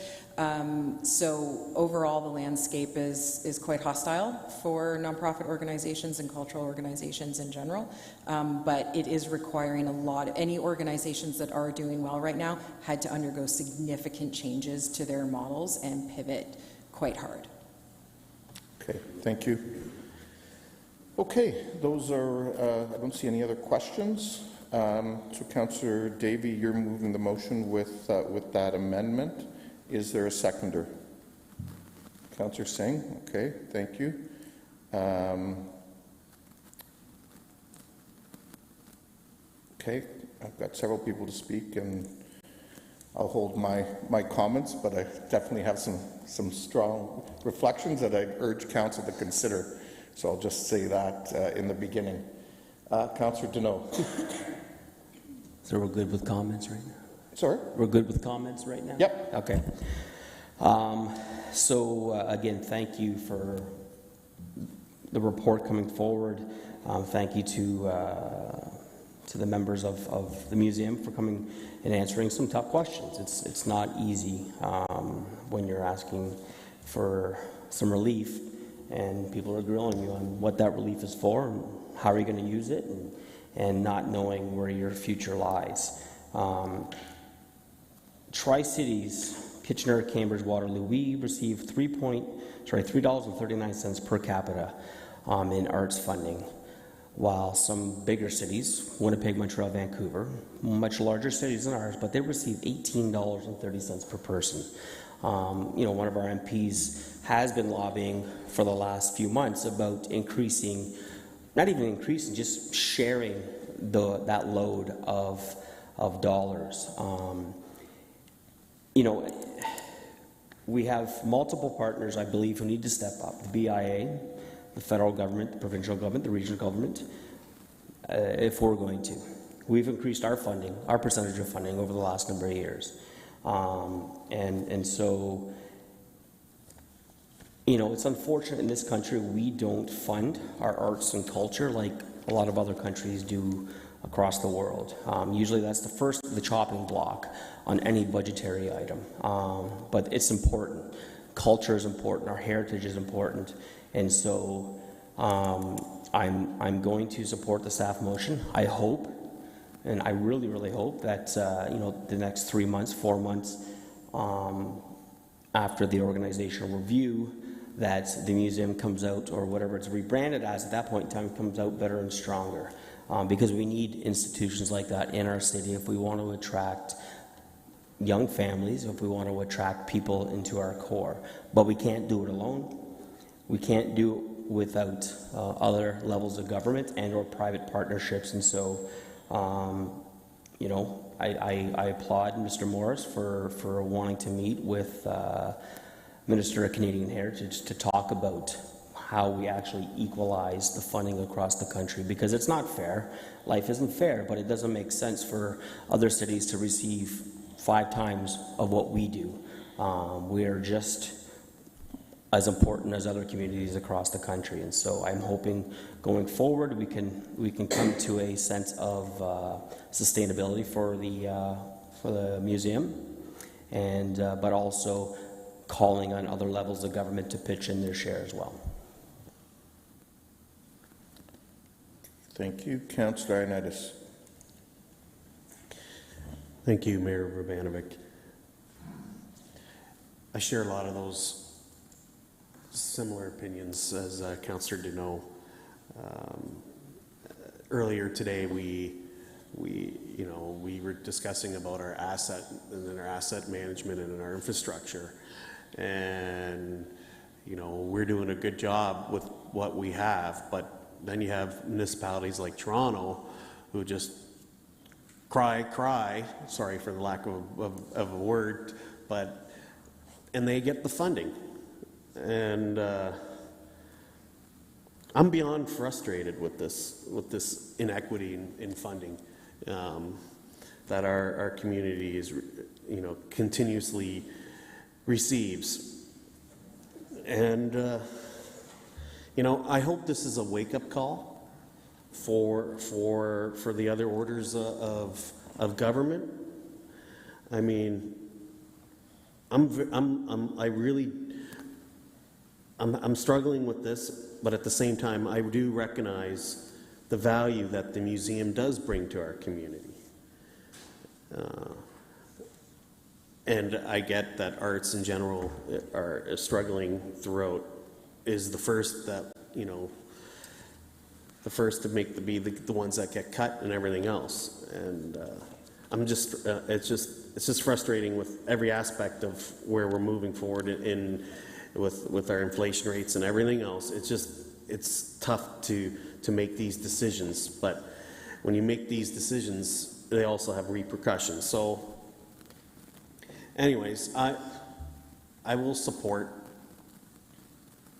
So overall, the landscape is quite hostile for nonprofit organizations and cultural organizations in general. But it is requiring any organizations that are doing well right now had to undergo significant changes to their models and pivot quite hard. Okay, thank you. Okay, those are, I don't see any other questions. So Councillor Davey, you're moving the motion with that amendment. Is there a seconder? Councillor Singh, okay, thank you. Okay, I've got several people to speak, and I'll hold my comments, but I definitely have some strong reflections that I'd urge Council to consider. So I'll just say that in the beginning. Councillor Deneau. So we're good with comments right now? Sorry? We're good with comments right now? Yep. Okay. Again, thank you for the report coming forward. Thank you to the members of the museum for coming and answering some tough questions. It's not easy when you're asking for some relief and people are grilling you on what that relief is for and how are you going to use it, and not knowing where your future lies. Tri-Cities, Kitchener, Cambridge, Waterloo, we receive $3.39 per capita in arts funding, while some bigger cities, Winnipeg, Montreal, Vancouver, much larger cities than ours, but they receive $18.30 per person. One of our MPs has been lobbying for the last few months about increasing, not even increasing, just sharing that load of dollars. We have multiple partners, I believe, who need to step up. The BIA, the federal government, the provincial government, the regional government, if we're going to. We've increased our funding, our percentage of funding over the last number of years. It's unfortunate in this country we don't fund our arts and culture like a lot of other countries do across the world. Usually that's the chopping block on any budgetary item, but it's important. culture is important, our heritage is important, and so I'm going to support the staff motion. I hope, and I really, really hope that the next 3 months, 4 months after the organizational review, that the museum comes out, or whatever it's rebranded as at that point in time, comes out better and stronger. Because we need institutions like that in our city if we want to attract young families, if we want to attract people into our core. But we can't do it alone. We can't do it without other levels of government and or private partnerships. And so, I applaud Mr. Morris for wanting to meet with Minister of Canadian Heritage to talk about how we actually equalize the funding across the country, because it's not fair. Life isn't fair, but it doesn't make sense for other cities to receive 5 times of what we do. We are just as important as other communities across the country, and so I'm hoping going forward we can come to a sense of sustainability for the museum, and but also calling on other levels of government to pitch in their share as well. Thank you. Councillor Ioannidis. Thank you, Mayor Urbanovic. I share a lot of those similar opinions as Councillor Deneau. Earlier today, we were discussing about our asset and our asset management and our infrastructure, and we're doing a good job with what we have, but then you have municipalities like Toronto who just cry, sorry for the lack of a word, and they get the funding. And I'm beyond frustrated with this inequity in funding that our community is, continuously receives. And I hope this is a wake-up call for the other orders of government. I mean, I'm struggling with this, but at the same time, I do recognize the value that the museum does bring to our community. And I get that arts in general are struggling throughout, is the first that, the first to be the ones that get cut and everything else. And it's just frustrating with every aspect of where we're moving forward with our inflation rates and everything else. It's tough to make these decisions, but when you make these decisions, they also have repercussions. So anyways, I will support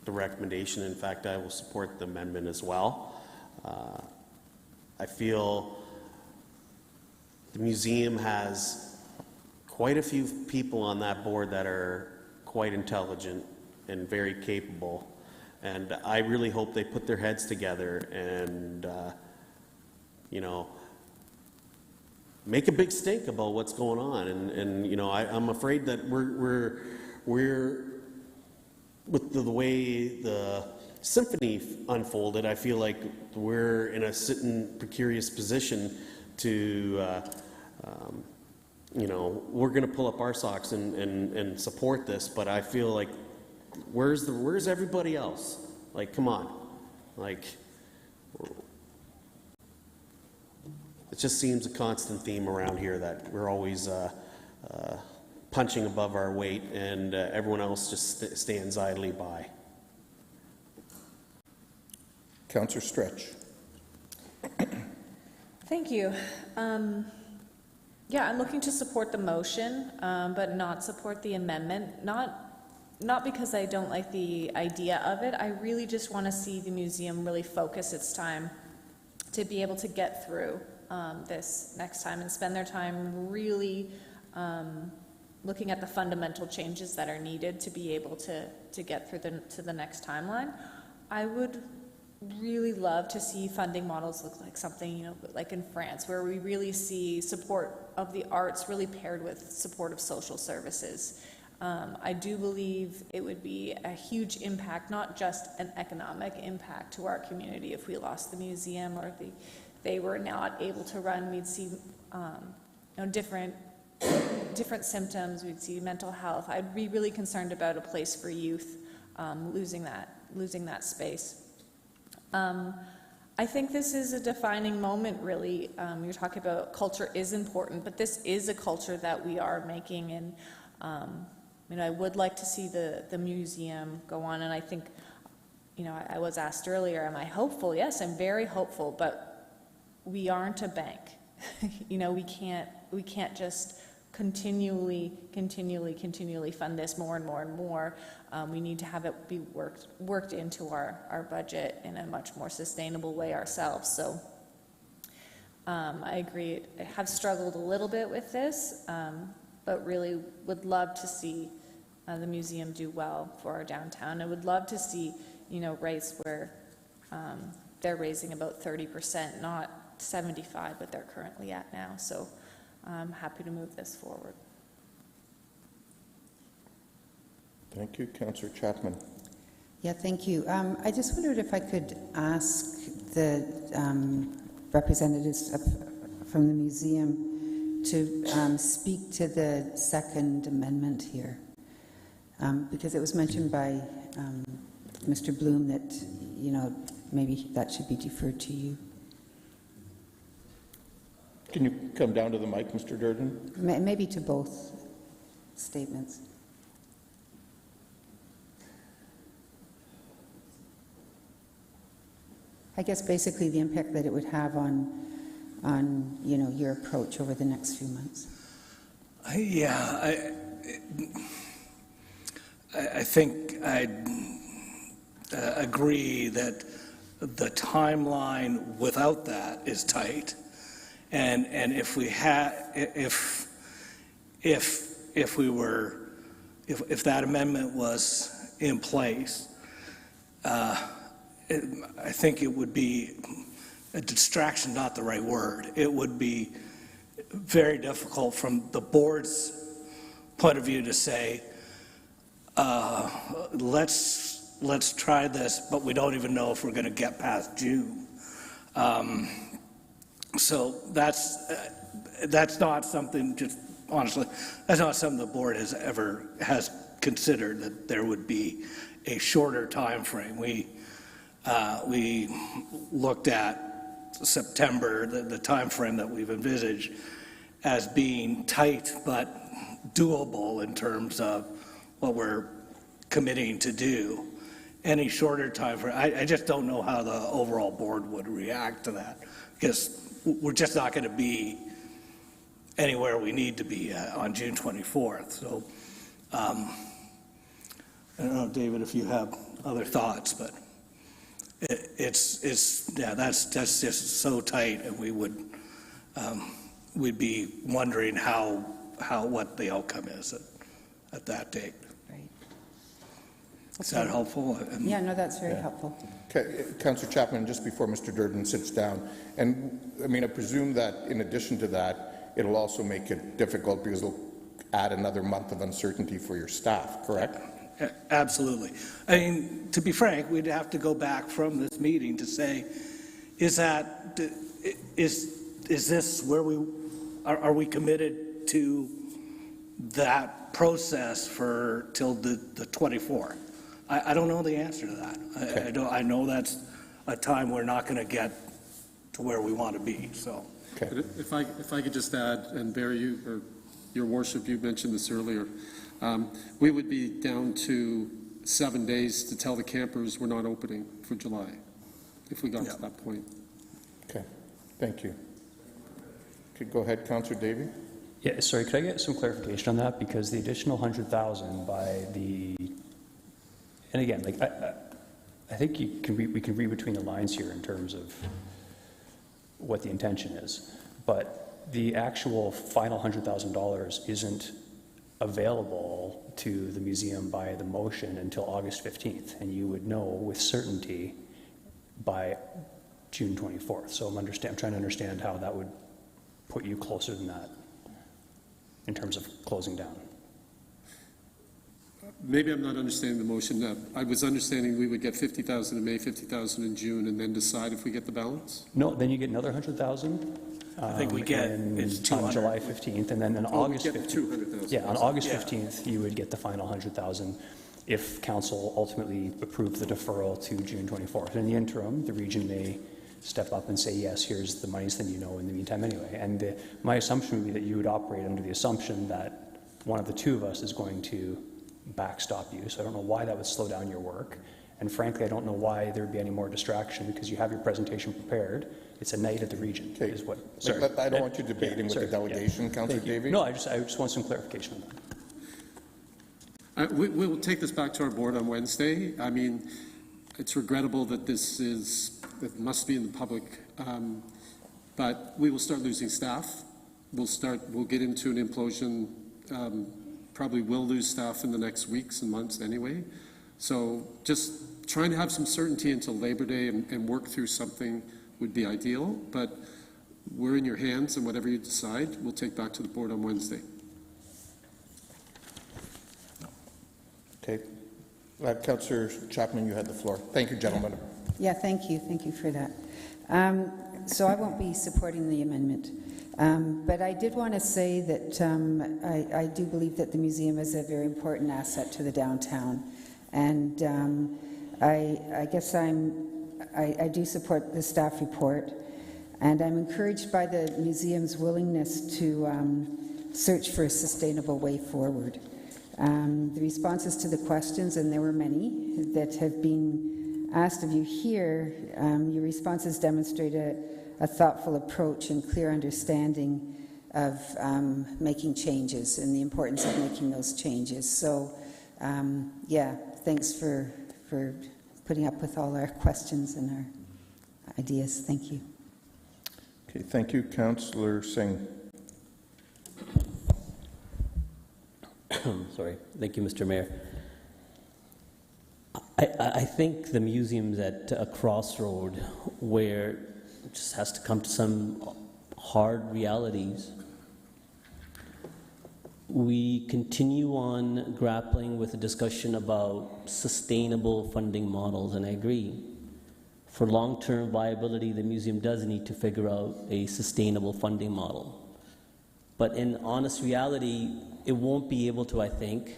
the recommendation. In fact, I will support the amendment as well. I feel the museum has quite a few people on that board that are quite intelligent and very capable, and I really hope they put their heads together and make a big stink about what's going on. And I'm afraid that we're with the way the symphony unfolded, I feel like we're in a precarious position to we're going to pull up our socks and support this, but I feel like where's everybody else? Like, come on, like, it just seems a constant theme around here that we're always punching above our weight, and everyone else just stands idly by. Councillor Stretch. Thank you. Yeah, I'm looking to support the motion, but not support the amendment. Not because I don't like the idea of it. I really just want to see the museum really focus its time to be able to get through this next time and spend their time really looking at the fundamental changes that are needed to be able to get through to the next timeline. I would really love to see funding models look like something, like in France, where we really see support of the arts really paired with support of social services. I do believe it would be a huge impact, not just an economic impact to our community if we lost the museum or they were not able to run. We'd see different symptoms. We'd see mental health. I'd be really concerned about a place for youth losing that space. I think this is a defining moment, really. You're talking about culture is important, but this is a culture that we are making, and I would like to see the museum go on, and I think, I was asked earlier, am I hopeful? Yes, I'm very hopeful, but we aren't a bank. We can't just continually fund this more and more and more. We need to have it be worked into our budget in a much more sustainable way ourselves. So I agree. I have struggled a little bit with this, but really would love to see the museum do well for our downtown. I would love to see, rates where they're raising about 30%, not 75, but they're currently at now. So I'm happy to move this forward. Thank you. Councillor Chapman. Yeah, thank you. I just wondered if I could ask the representatives from the museum to speak to the Second Amendment here. Because it was mentioned by Mr. Bloom that, maybe that should be deferred to you. Can you come down to the mic, Mr. Durden? Maybe to both statements. I guess basically the impact that it would have on your approach over the next few months. Yeah, I think I'd agree that the timeline without that is tight, and if we had if that amendment was in place, I think it would be a distraction, not the right word. It would be very difficult from the board's point of view to say, let's try this, but we don't even know if we're going to get past June. So that's not something, just honestly, that's not something the board has considered, that there would be a shorter time frame. We looked at September, the time frame that we've envisaged, as being tight but doable in terms of what we're committing to do. Any shorter time frame, I just don't know how the overall board would react to that, because we're just not going to be anywhere we need to be on June 24th. So I don't know, David, if you have other thoughts, but that's just so tight, and we'd be wondering what the outcome is at that date. Right. Is that helpful? Yeah, no, that's very helpful. Okay, Councillor Chapman, just before Mr. Durden sits down, and I presume that in addition to that, it'll also make it difficult because it'll add another month of uncertainty for your staff, correct? Absolutely. To be frank, we'd have to go back from this meeting to say, is this where are we committed to that process till the 24th? I don't know the answer to that. Okay. I know that's a time we're not going to get to where we want to be. So, okay. If I could just add, and Barry, your worship, you mentioned this earlier. We would be down to 7 days to tell the campers we're not opening for July, if we got to that point. Okay, thank you. Okay, go ahead, Councillor Davey. Yeah, sorry, could I get some clarification on that? Because the additional 100,000 and again, I think we can read between the lines here in terms of what the intention is, but the actual final $100,000 isn't available to the museum by the motion until August 15th, and you would know with certainty by June 24th. So I'm trying to understand how that would put you closer than that in terms of closing down. Maybe I'm not understanding the motion. I was understanding we would get 50,000 in May, 50,000 in June, and then decide if we get the balance? No, then you get another 100,000. I think we get, it's on 200. July 15th, and then on Oh, we August get 15th. 200,000. Yeah, on August Yeah. 15th, you would get the final 100,000 if council ultimately approved the deferral to June 24th. In the interim, the region may step up and say, yes, here's the monies that you know in the meantime anyway. And my assumption would be that you would operate under the assumption that one of the two of us is going to backstop you. So I don't know why that would slow down your work. And frankly, I don't know why there'd be any more distraction, because you have your presentation prepared. It's a night at the region, is what. Sorry. I don't want you debating with sorry, the delegation, Councillor Thank you. Davey. No, I just want some clarification on that. We will take this back to our board on Wednesday. I mean, it's regrettable that it must be in the public, but we will start losing staff. We'll get into an implosion. Probably will lose staff in the next weeks and months anyway. So just trying to have some certainty until Labor Day and work through something would be ideal, but we're in your hands, and whatever you decide, we'll take back to the board on Wednesday. Okay. Councillor Chapman, you had the floor. Thank you, gentlemen. Yeah, thank you. Thank you for that. So I won't be supporting the amendment. But I did want to say that I do believe that the museum is a very important asset to the downtown. And I guess I do support the staff report. And I'm encouraged by the museum's willingness to search for a sustainable way forward. The responses to the questions, and there were many that have been asked of you here, your responses demonstrate a thoughtful approach and clear understanding of making changes and the importance of making those changes. So, yeah, thanks for putting up with all our questions and our ideas. Thank you. Okay, thank you, Councillor Singh. Sorry. Thank you, Mr. Mayor. I think the museum's at a crossroad where it just has to come to some hard realities. We continue on grappling with a discussion about sustainable funding models, and I agree. For long-term viability, the museum does need to figure out a sustainable funding model. But in honest reality, it won't be able to, I think,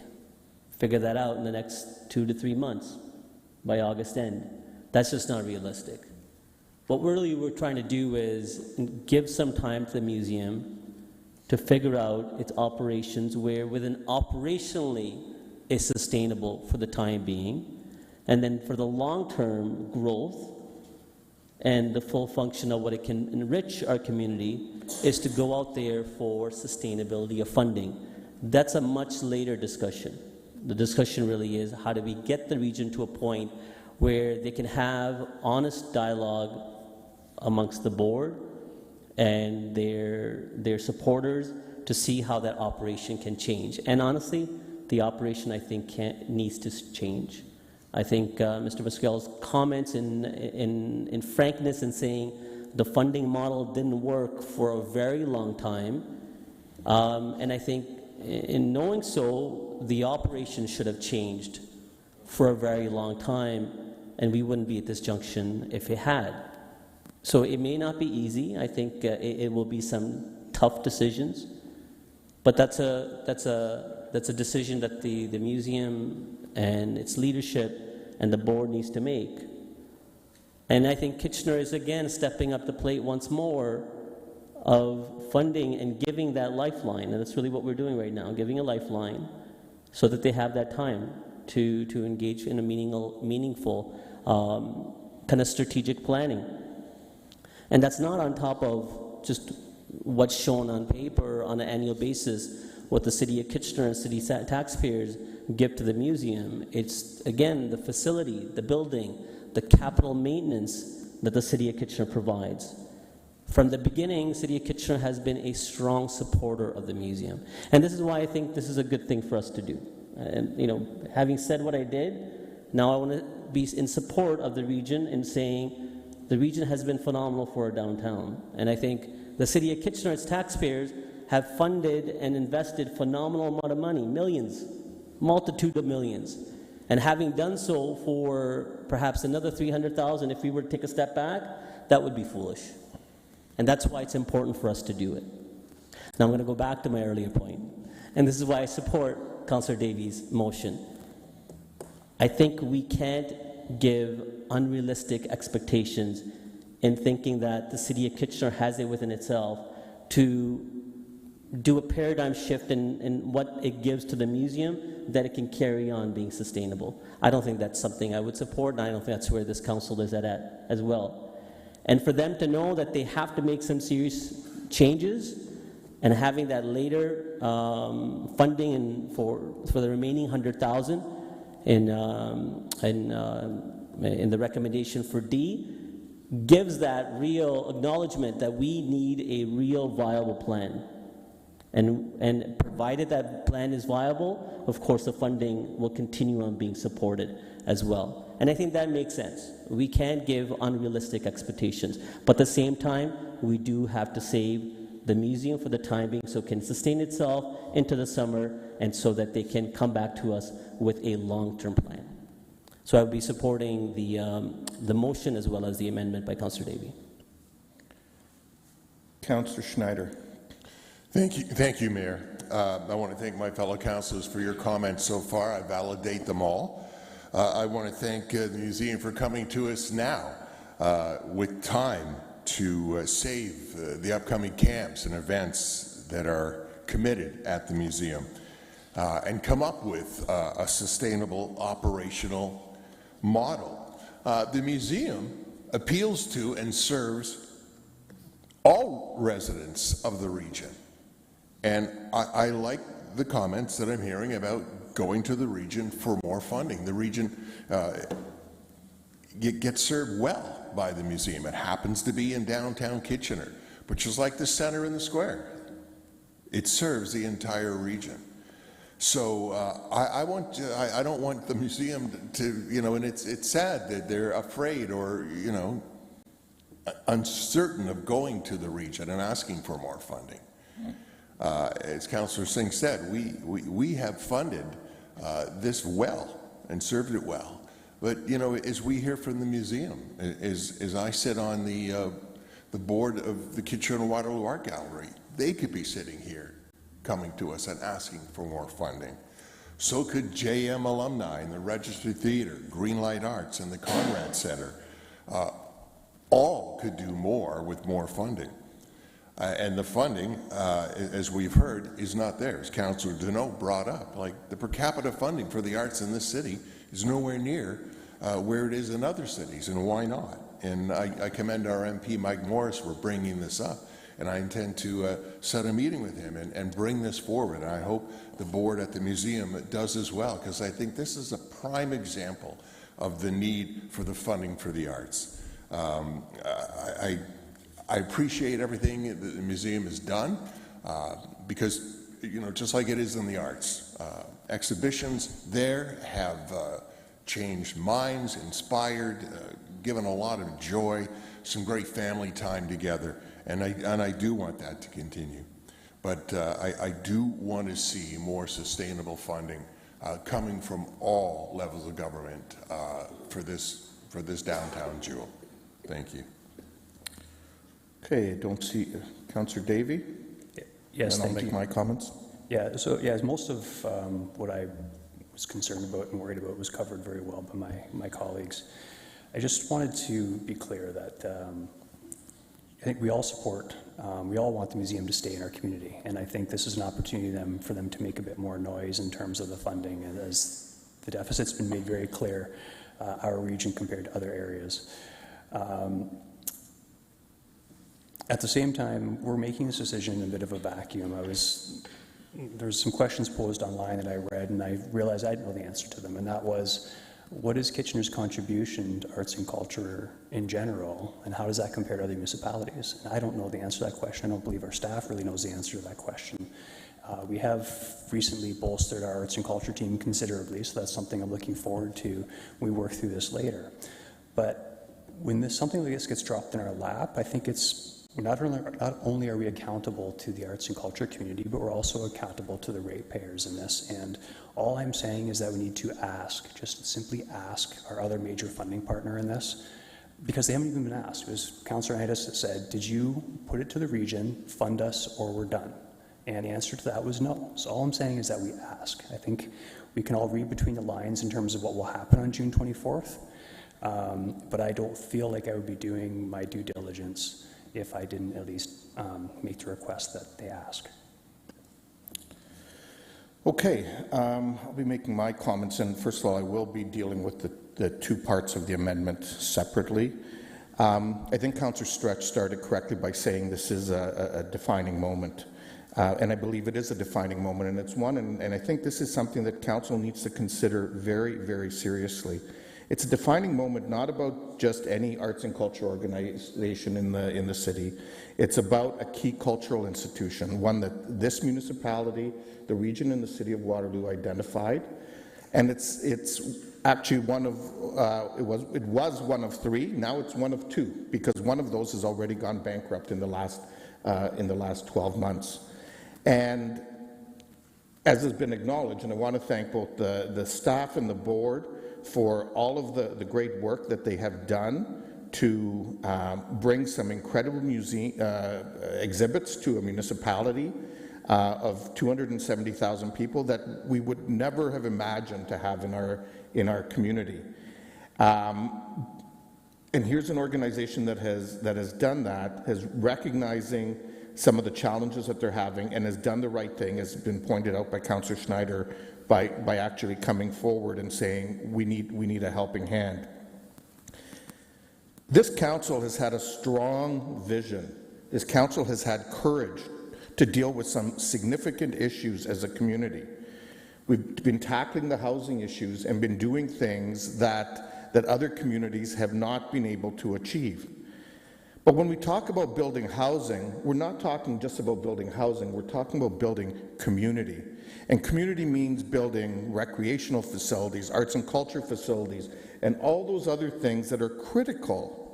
figure that out in the next 2 to 3 months by August end. That's just not realistic. What we're trying to do is give some time to the museum to figure out its operations where within operationally is sustainable for the time being, and then for the long-term growth and the full function of what it can enrich our community is to go out there for sustainability of funding. That's a much later discussion. The discussion really is how do we get the region to a point where they can have honest dialogue amongst the board and their supporters to see how that operation can change. And honestly, the operation, I think, needs to change. I think Mr. Pascal's comments in frankness in saying the funding model didn't work for a very long time, and I think in knowing so, the operation should have changed for a very long time, and we wouldn't be at this junction if it had. So it may not be easy. I think it will be some tough decisions, but that's a decision that the museum and its leadership and the board needs to make. And I think Kitchener is again stepping up the plate once more of funding and giving that lifeline, and that's really what we're doing right now, giving a lifeline so that they have that time to engage in a meaningful kind of strategic planning. And that's not on top of just what's shown on paper on an annual basis, what the City of Kitchener and city taxpayers give to the museum. It's, again, the facility, the building, the capital maintenance that the City of Kitchener provides. From the beginning, City of Kitchener has been a strong supporter of the museum. And this is why I think this is a good thing for us to do. And, you know, having said what I did, now I want to be in support of the region in saying the region has been phenomenal for our downtown. And I think the City of Kitchener, its taxpayers, have funded and invested phenomenal amount of money, millions, multitude of millions. And having done so for perhaps another 300,000, if we were to take a step back, that would be foolish. And that's why it's important for us to do it. Now I'm going to go back to my earlier point. And this is why I support Councillor Davies' motion. I think we can't give unrealistic expectations in thinking that the City of Kitchener has it within itself to do a paradigm shift in what it gives to the museum, that it can carry on being sustainable. I don't think that's something I would support, and I don't think that's where this council is at as well. And for them to know that they have to make some serious changes, and having that later funding for the remaining 100,000 in the recommendation for D, gives that real acknowledgement that we need a real viable plan. And provided that plan is viable, of course the funding will continue on being supported as well. And I think that makes sense. We can't give unrealistic expectations, but at the same time, we do have to save the museum for the time being so it can sustain itself into the summer and so that they can come back to us with a long-term plan. So I would be supporting the motion as well as the amendment by Councillor Davey. Councillor Schneider. Thank you, Mayor. I want to thank my fellow councillors for your comments so far. I validate them all. I want to thank the museum for coming to us now with time to save the upcoming camps and events that are committed at the museum and come up with a sustainable operational model. The museum appeals to and serves all residents of the region. And I like the comments that I'm hearing about going to the region for more funding. The region gets served well by the museum. It happens to be in downtown Kitchener, which is like the center in the square. It serves the entire region. So I don't want the museum to, you know, and it's sad that they're afraid or, you know, uncertain of going to the region and asking for more funding. As Councillor Singh said, we have funded this well and served it well. But, you know, as we hear from the museum, as I sit on the board of the Kitchener-Waterloo Art Gallery, they could be sitting here coming to us and asking for more funding. So could JM Alumni and the Registered Theatre, Greenlight Arts and the Conrad Center. All could do more with more funding. And the funding, as we've heard, is not there. As Councillor Deneau brought up, like the per capita funding for the arts in this city is nowhere near where it is in other cities, and why not? And I commend our MP, Mike Morris, for bringing this up. And I intend to set a meeting with him and bring this forward. And I hope the board at the museum does as well, because I think this is a prime example of the need for the funding for the arts. I appreciate everything that the museum has done because, you know, just like it is in the arts, exhibitions there have changed minds, inspired, given a lot of joy, some great family time together, and I do want that to continue. But I do want to see more sustainable funding coming from all levels of government for this downtown jewel. Thank you. Okay, I don't see Councillor Davey. Yes, and I'll thank make you. my comments. Yeah, so yeah, most of what I was concerned about and worried about was covered very well by my colleagues. I just wanted to be clear that I think we all support, we all want the museum to stay in our community, and I think this is an opportunity for them to make a bit more noise in terms of the funding, and as the deficit's been made very clear, our region compared to other areas. At the same time, we're making this decision in a bit of a vacuum. There's some questions posed online that I read, and I realized I didn't know the answer to them, and that was, what is Kitchener's contribution to arts and culture in general, and how does that compare to other municipalities? And I don't know the answer to that question. I don't believe our staff really knows the answer to that question. We have recently bolstered our arts and culture team considerably, so that's something I'm looking forward to when we work through this later. But when something like this gets dropped in our lap, I think it's not only are we accountable to the arts and culture community, but we're also accountable to the ratepayers in this. And all I'm saying is that we need to ask, just simply ask our other major funding partner in this, because they haven't even been asked. It was Councillor Anitas that said, did you put it to the region, fund us, or we're done? And the answer to that was no. So all I'm saying is that we ask. I think we can all read between the lines in terms of what will happen on June 24th, but I don't feel like I would be doing my due diligence if I didn't at least make the request that they ask. Okay, I'll be making my comments, and first of all, I will be dealing with the two parts of the amendment separately. I think Councillor Stretch started correctly by saying this is a defining moment, and I believe it is a defining moment, and it's one, and I think this is something that Council needs to consider very, very seriously. It's a defining moment, not about just any arts and culture organization in the city. It's about a key cultural institution, one that this municipality, the region, and the city of Waterloo identified, and it's actually one of it was one of three. Now it's one of two, because one of those has already gone bankrupt in the last 12 months. And as has been acknowledged, and I want to thank both the staff and the board for all of the great work that they have done to bring some incredible exhibits to a municipality of 270,000 people that we would never have imagined to have in our community. And here's an organization that has done that, has recognizing some of the challenges that they're having, and has done the right thing, as has been pointed out by Councillor Schneider, by actually coming forward and saying we need a helping hand. This council has had a strong vision. This council has had courage to deal with some significant issues as a community. We've been tackling the housing issues and been doing things that other communities have not been able to achieve. But when we talk about building housing, we're not talking just about building housing, we're talking about building community. And community means building recreational facilities, arts and culture facilities, and all those other things that are critical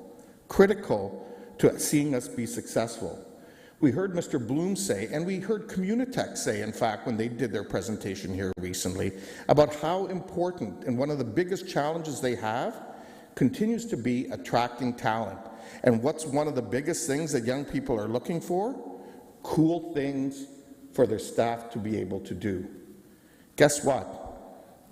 to seeing us be successful. We heard Mr. Bloom say, and we heard Communitech say, in fact, when they did their presentation here recently, about how important, and one of the biggest challenges they have continues to be attracting talent. And what's one of the biggest things that young people are looking for? Cool things for their staff to be able to do. Guess what?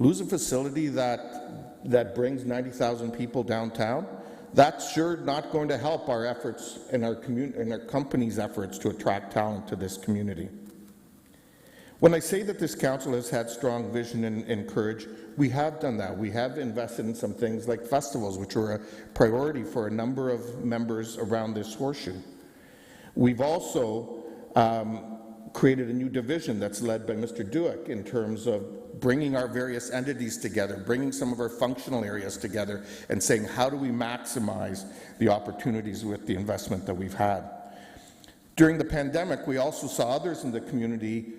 Lose a facility that brings 90,000 people downtown, that's sure not going to help our efforts and our company's efforts to attract talent to this community. When I say that this council has had strong vision and courage, we have done that. We have invested in some things like festivals, which were a priority for a number of members around this horseshoe. We've also created a new division that's led by Mr. Duick in terms of bringing our various entities together, bringing some of our functional areas together, and saying, how do we maximize the opportunities with the investment that we've had? During the pandemic, we also saw others in the community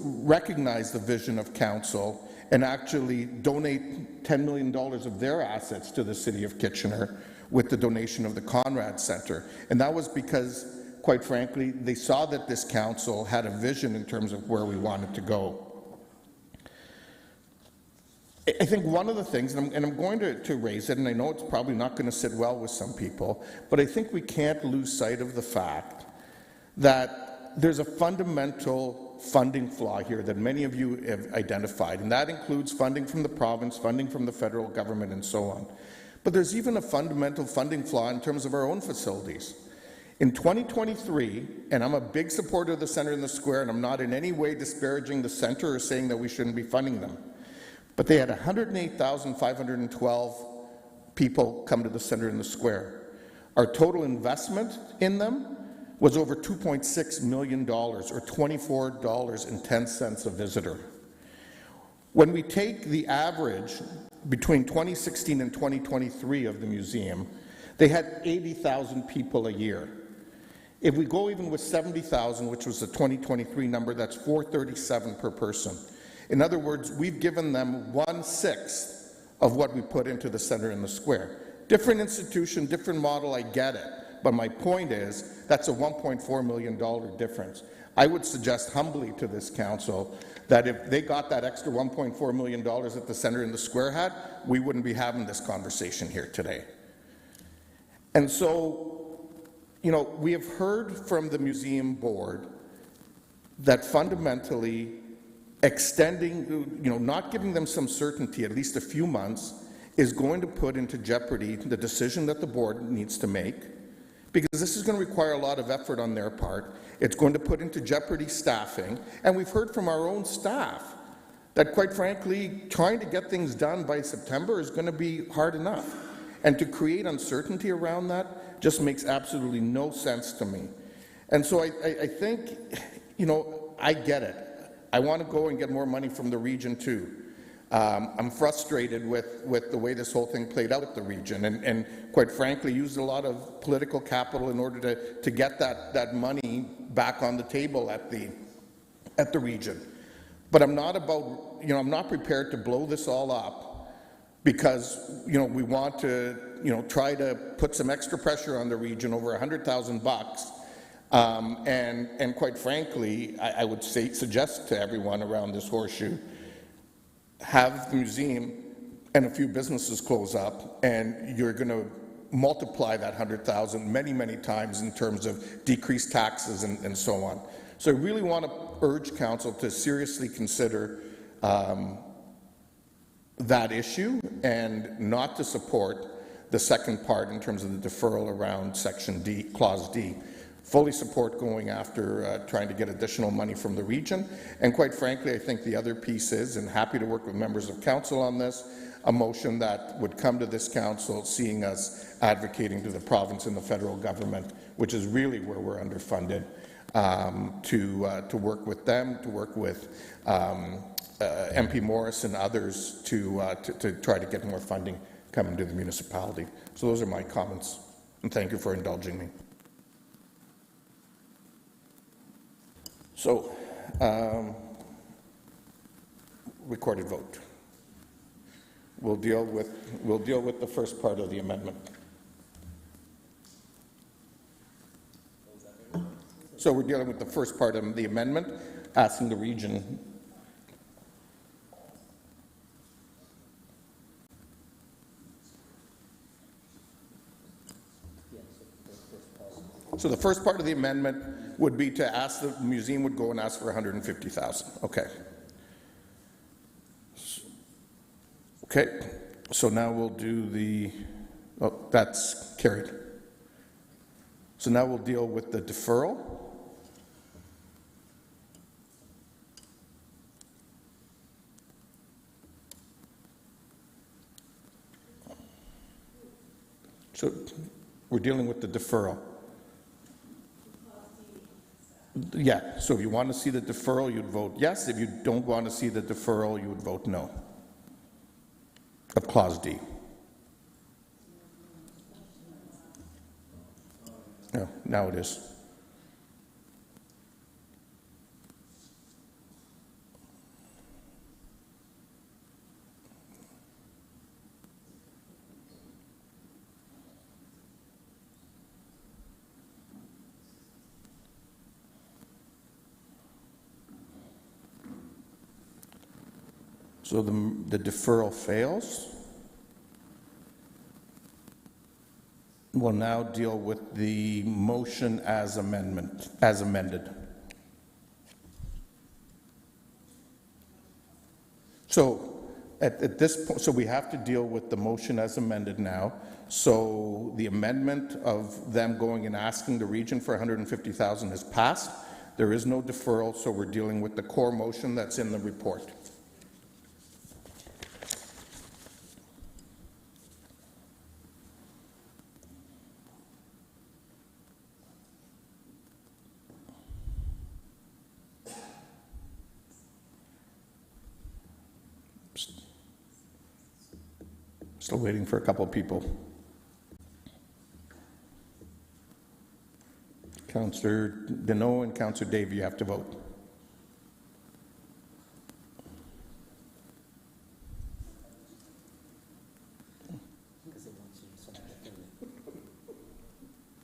recognize the vision of council and actually donate $10 million of their assets to the City of Kitchener with the donation of the Conrad Centre. And that was because, quite frankly, they saw that this council had a vision in terms of where we wanted to go. I think one of the things, and I'm going to raise it, and I know it's probably not going to sit well with some people, but I think we can't lose sight of the fact that there's a fundamental funding flaw here that many of you have identified, and that includes funding from the province, funding from the federal government, and so on. But there's even a fundamental funding flaw in terms of our own facilities. In 2023, and I'm a big supporter of the Centre in the Square, and I'm not in any way disparaging the Centre or saying that we shouldn't be funding them, but they had 108,512 people come to the Centre in the Square. Our total investment in them was over $2.6 million, or $24.10 a visitor. When we take the average between 2016 and 2023 of the museum, they had 80,000 people a year. If we go even with 70,000, which was the 2023 number, that's $437 per person. In other words, we've given them 1/6 of what we put into the Centre in the Square. Different institution, different model, I get it. But my point is, that's a $1.4 million difference. I would suggest humbly to this council that if they got that extra $1.4 million that the Centre and the Square had, we wouldn't be having this conversation here today. And so, you know, we have heard from the museum board that fundamentally extending, you know, not giving them some certainty, at least a few months, is going to put into jeopardy the decision that the board needs to make, because this is going to require a lot of effort on their part. It's going to put into jeopardy staffing, and we've heard from our own staff that, quite frankly, trying to get things done by September is going to be hard enough. And to create uncertainty around that just makes absolutely no sense to me. And so I think, you know, I get it. I want to go and get more money from the region too. I'm frustrated with the way this whole thing played out at the region, and quite frankly used a lot of political capital in order to get that money back on the table at the region. But I'm not about, you know, I'm not prepared to blow this all up because, you know, we want to, you know, try to put some extra pressure on the region over $100,000. And quite frankly, I would suggest to everyone around this horseshoe, have the museum and a few businesses close up, and you're going to multiply that 100,000 many, many times in terms of decreased taxes and so on. So I really want to urge council to seriously consider that issue and not to support the second part in terms of the deferral around Section D, Clause D. Fully support going after trying to get additional money from the region. And quite frankly, I think the other piece is, and happy to work with members of council on this, a motion that would come to this council seeing us advocating to the province and the federal government, which is really where we're underfunded, to work with them, to work with MP Morris and others to try to get more funding coming to the municipality. So those are my comments, and thank you for indulging me. So, recorded vote. We'll deal with the first part of the amendment. So we're dealing with the first part of the amendment, asking the region. So the first part of the amendment would be to ask the museum would go and ask for 150,000. Okay. Okay. So now we'll do the. Oh, that's carried. So now we'll deal with the deferral. So we're dealing with the deferral. Yeah, so if you want to see the deferral, you'd vote yes. If you don't want to see the deferral, you would vote no. Of Clause D. No, now it is. So the deferral fails. We'll now deal with the motion as amended. So at this point, so we have to deal with the motion as amended now. So the amendment of them going and asking the region for 150,000 has passed. There is no deferral, so we're dealing with the core motion that's in the report. Still waiting for a couple of people. Councillor Deneau and Councillor Dave, you have to vote.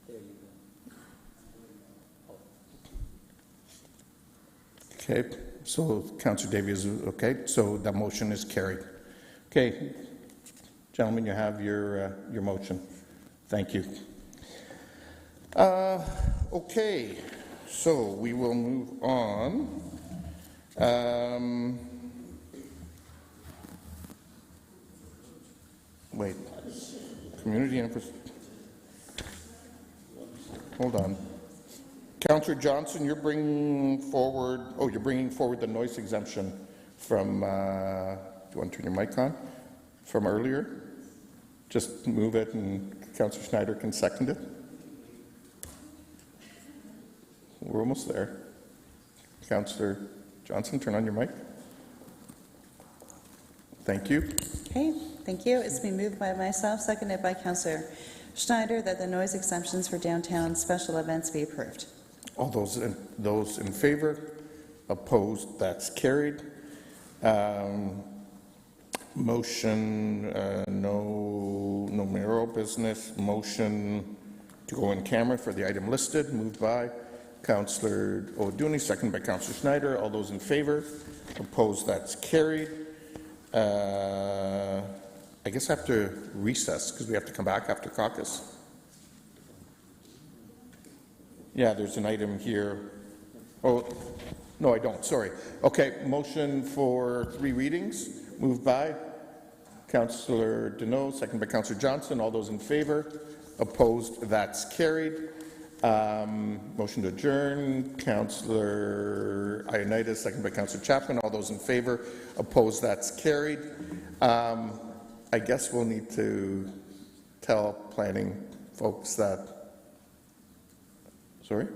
There you Okay, so Councillor Davies is okay, so that motion is carried. Okay, gentlemen, you have your motion. Thank you. Okay, so we will move on. Wait, community infrastructure. Hold on. Councillor Johnson, you're bringing forward, the noise exemption from, do you want to turn your mic on? From earlier? Just move it and Councillor Schneider can second it. We're almost there. Councillor Johnson, turn on your mic. Thank you. Okay, thank you. It's been moved by myself, seconded by Councillor Schneider, that the noise exemptions for downtown special events be approved. All those in favor? Opposed? That's carried. Motion, no mayoral business. Motion to go in camera for the item listed, moved by Councillor O'Dooney, seconded by Councillor Schneider. All those in favor? Opposed? That's carried. I guess I have to recess because we have to come back after caucus. Yeah, there's an item here. Oh, no, I don't. Sorry. Okay, motion for 3 readings, moved by Councillor Deneau, seconded by Councillor Johnson. All those in favor? Opposed? That's carried. Motion to adjourn, Councillor Ioannidis, seconded by Councillor Chapman. All those in favor? Opposed? That's carried. I guess we'll need to tell planning folks that. Sorry?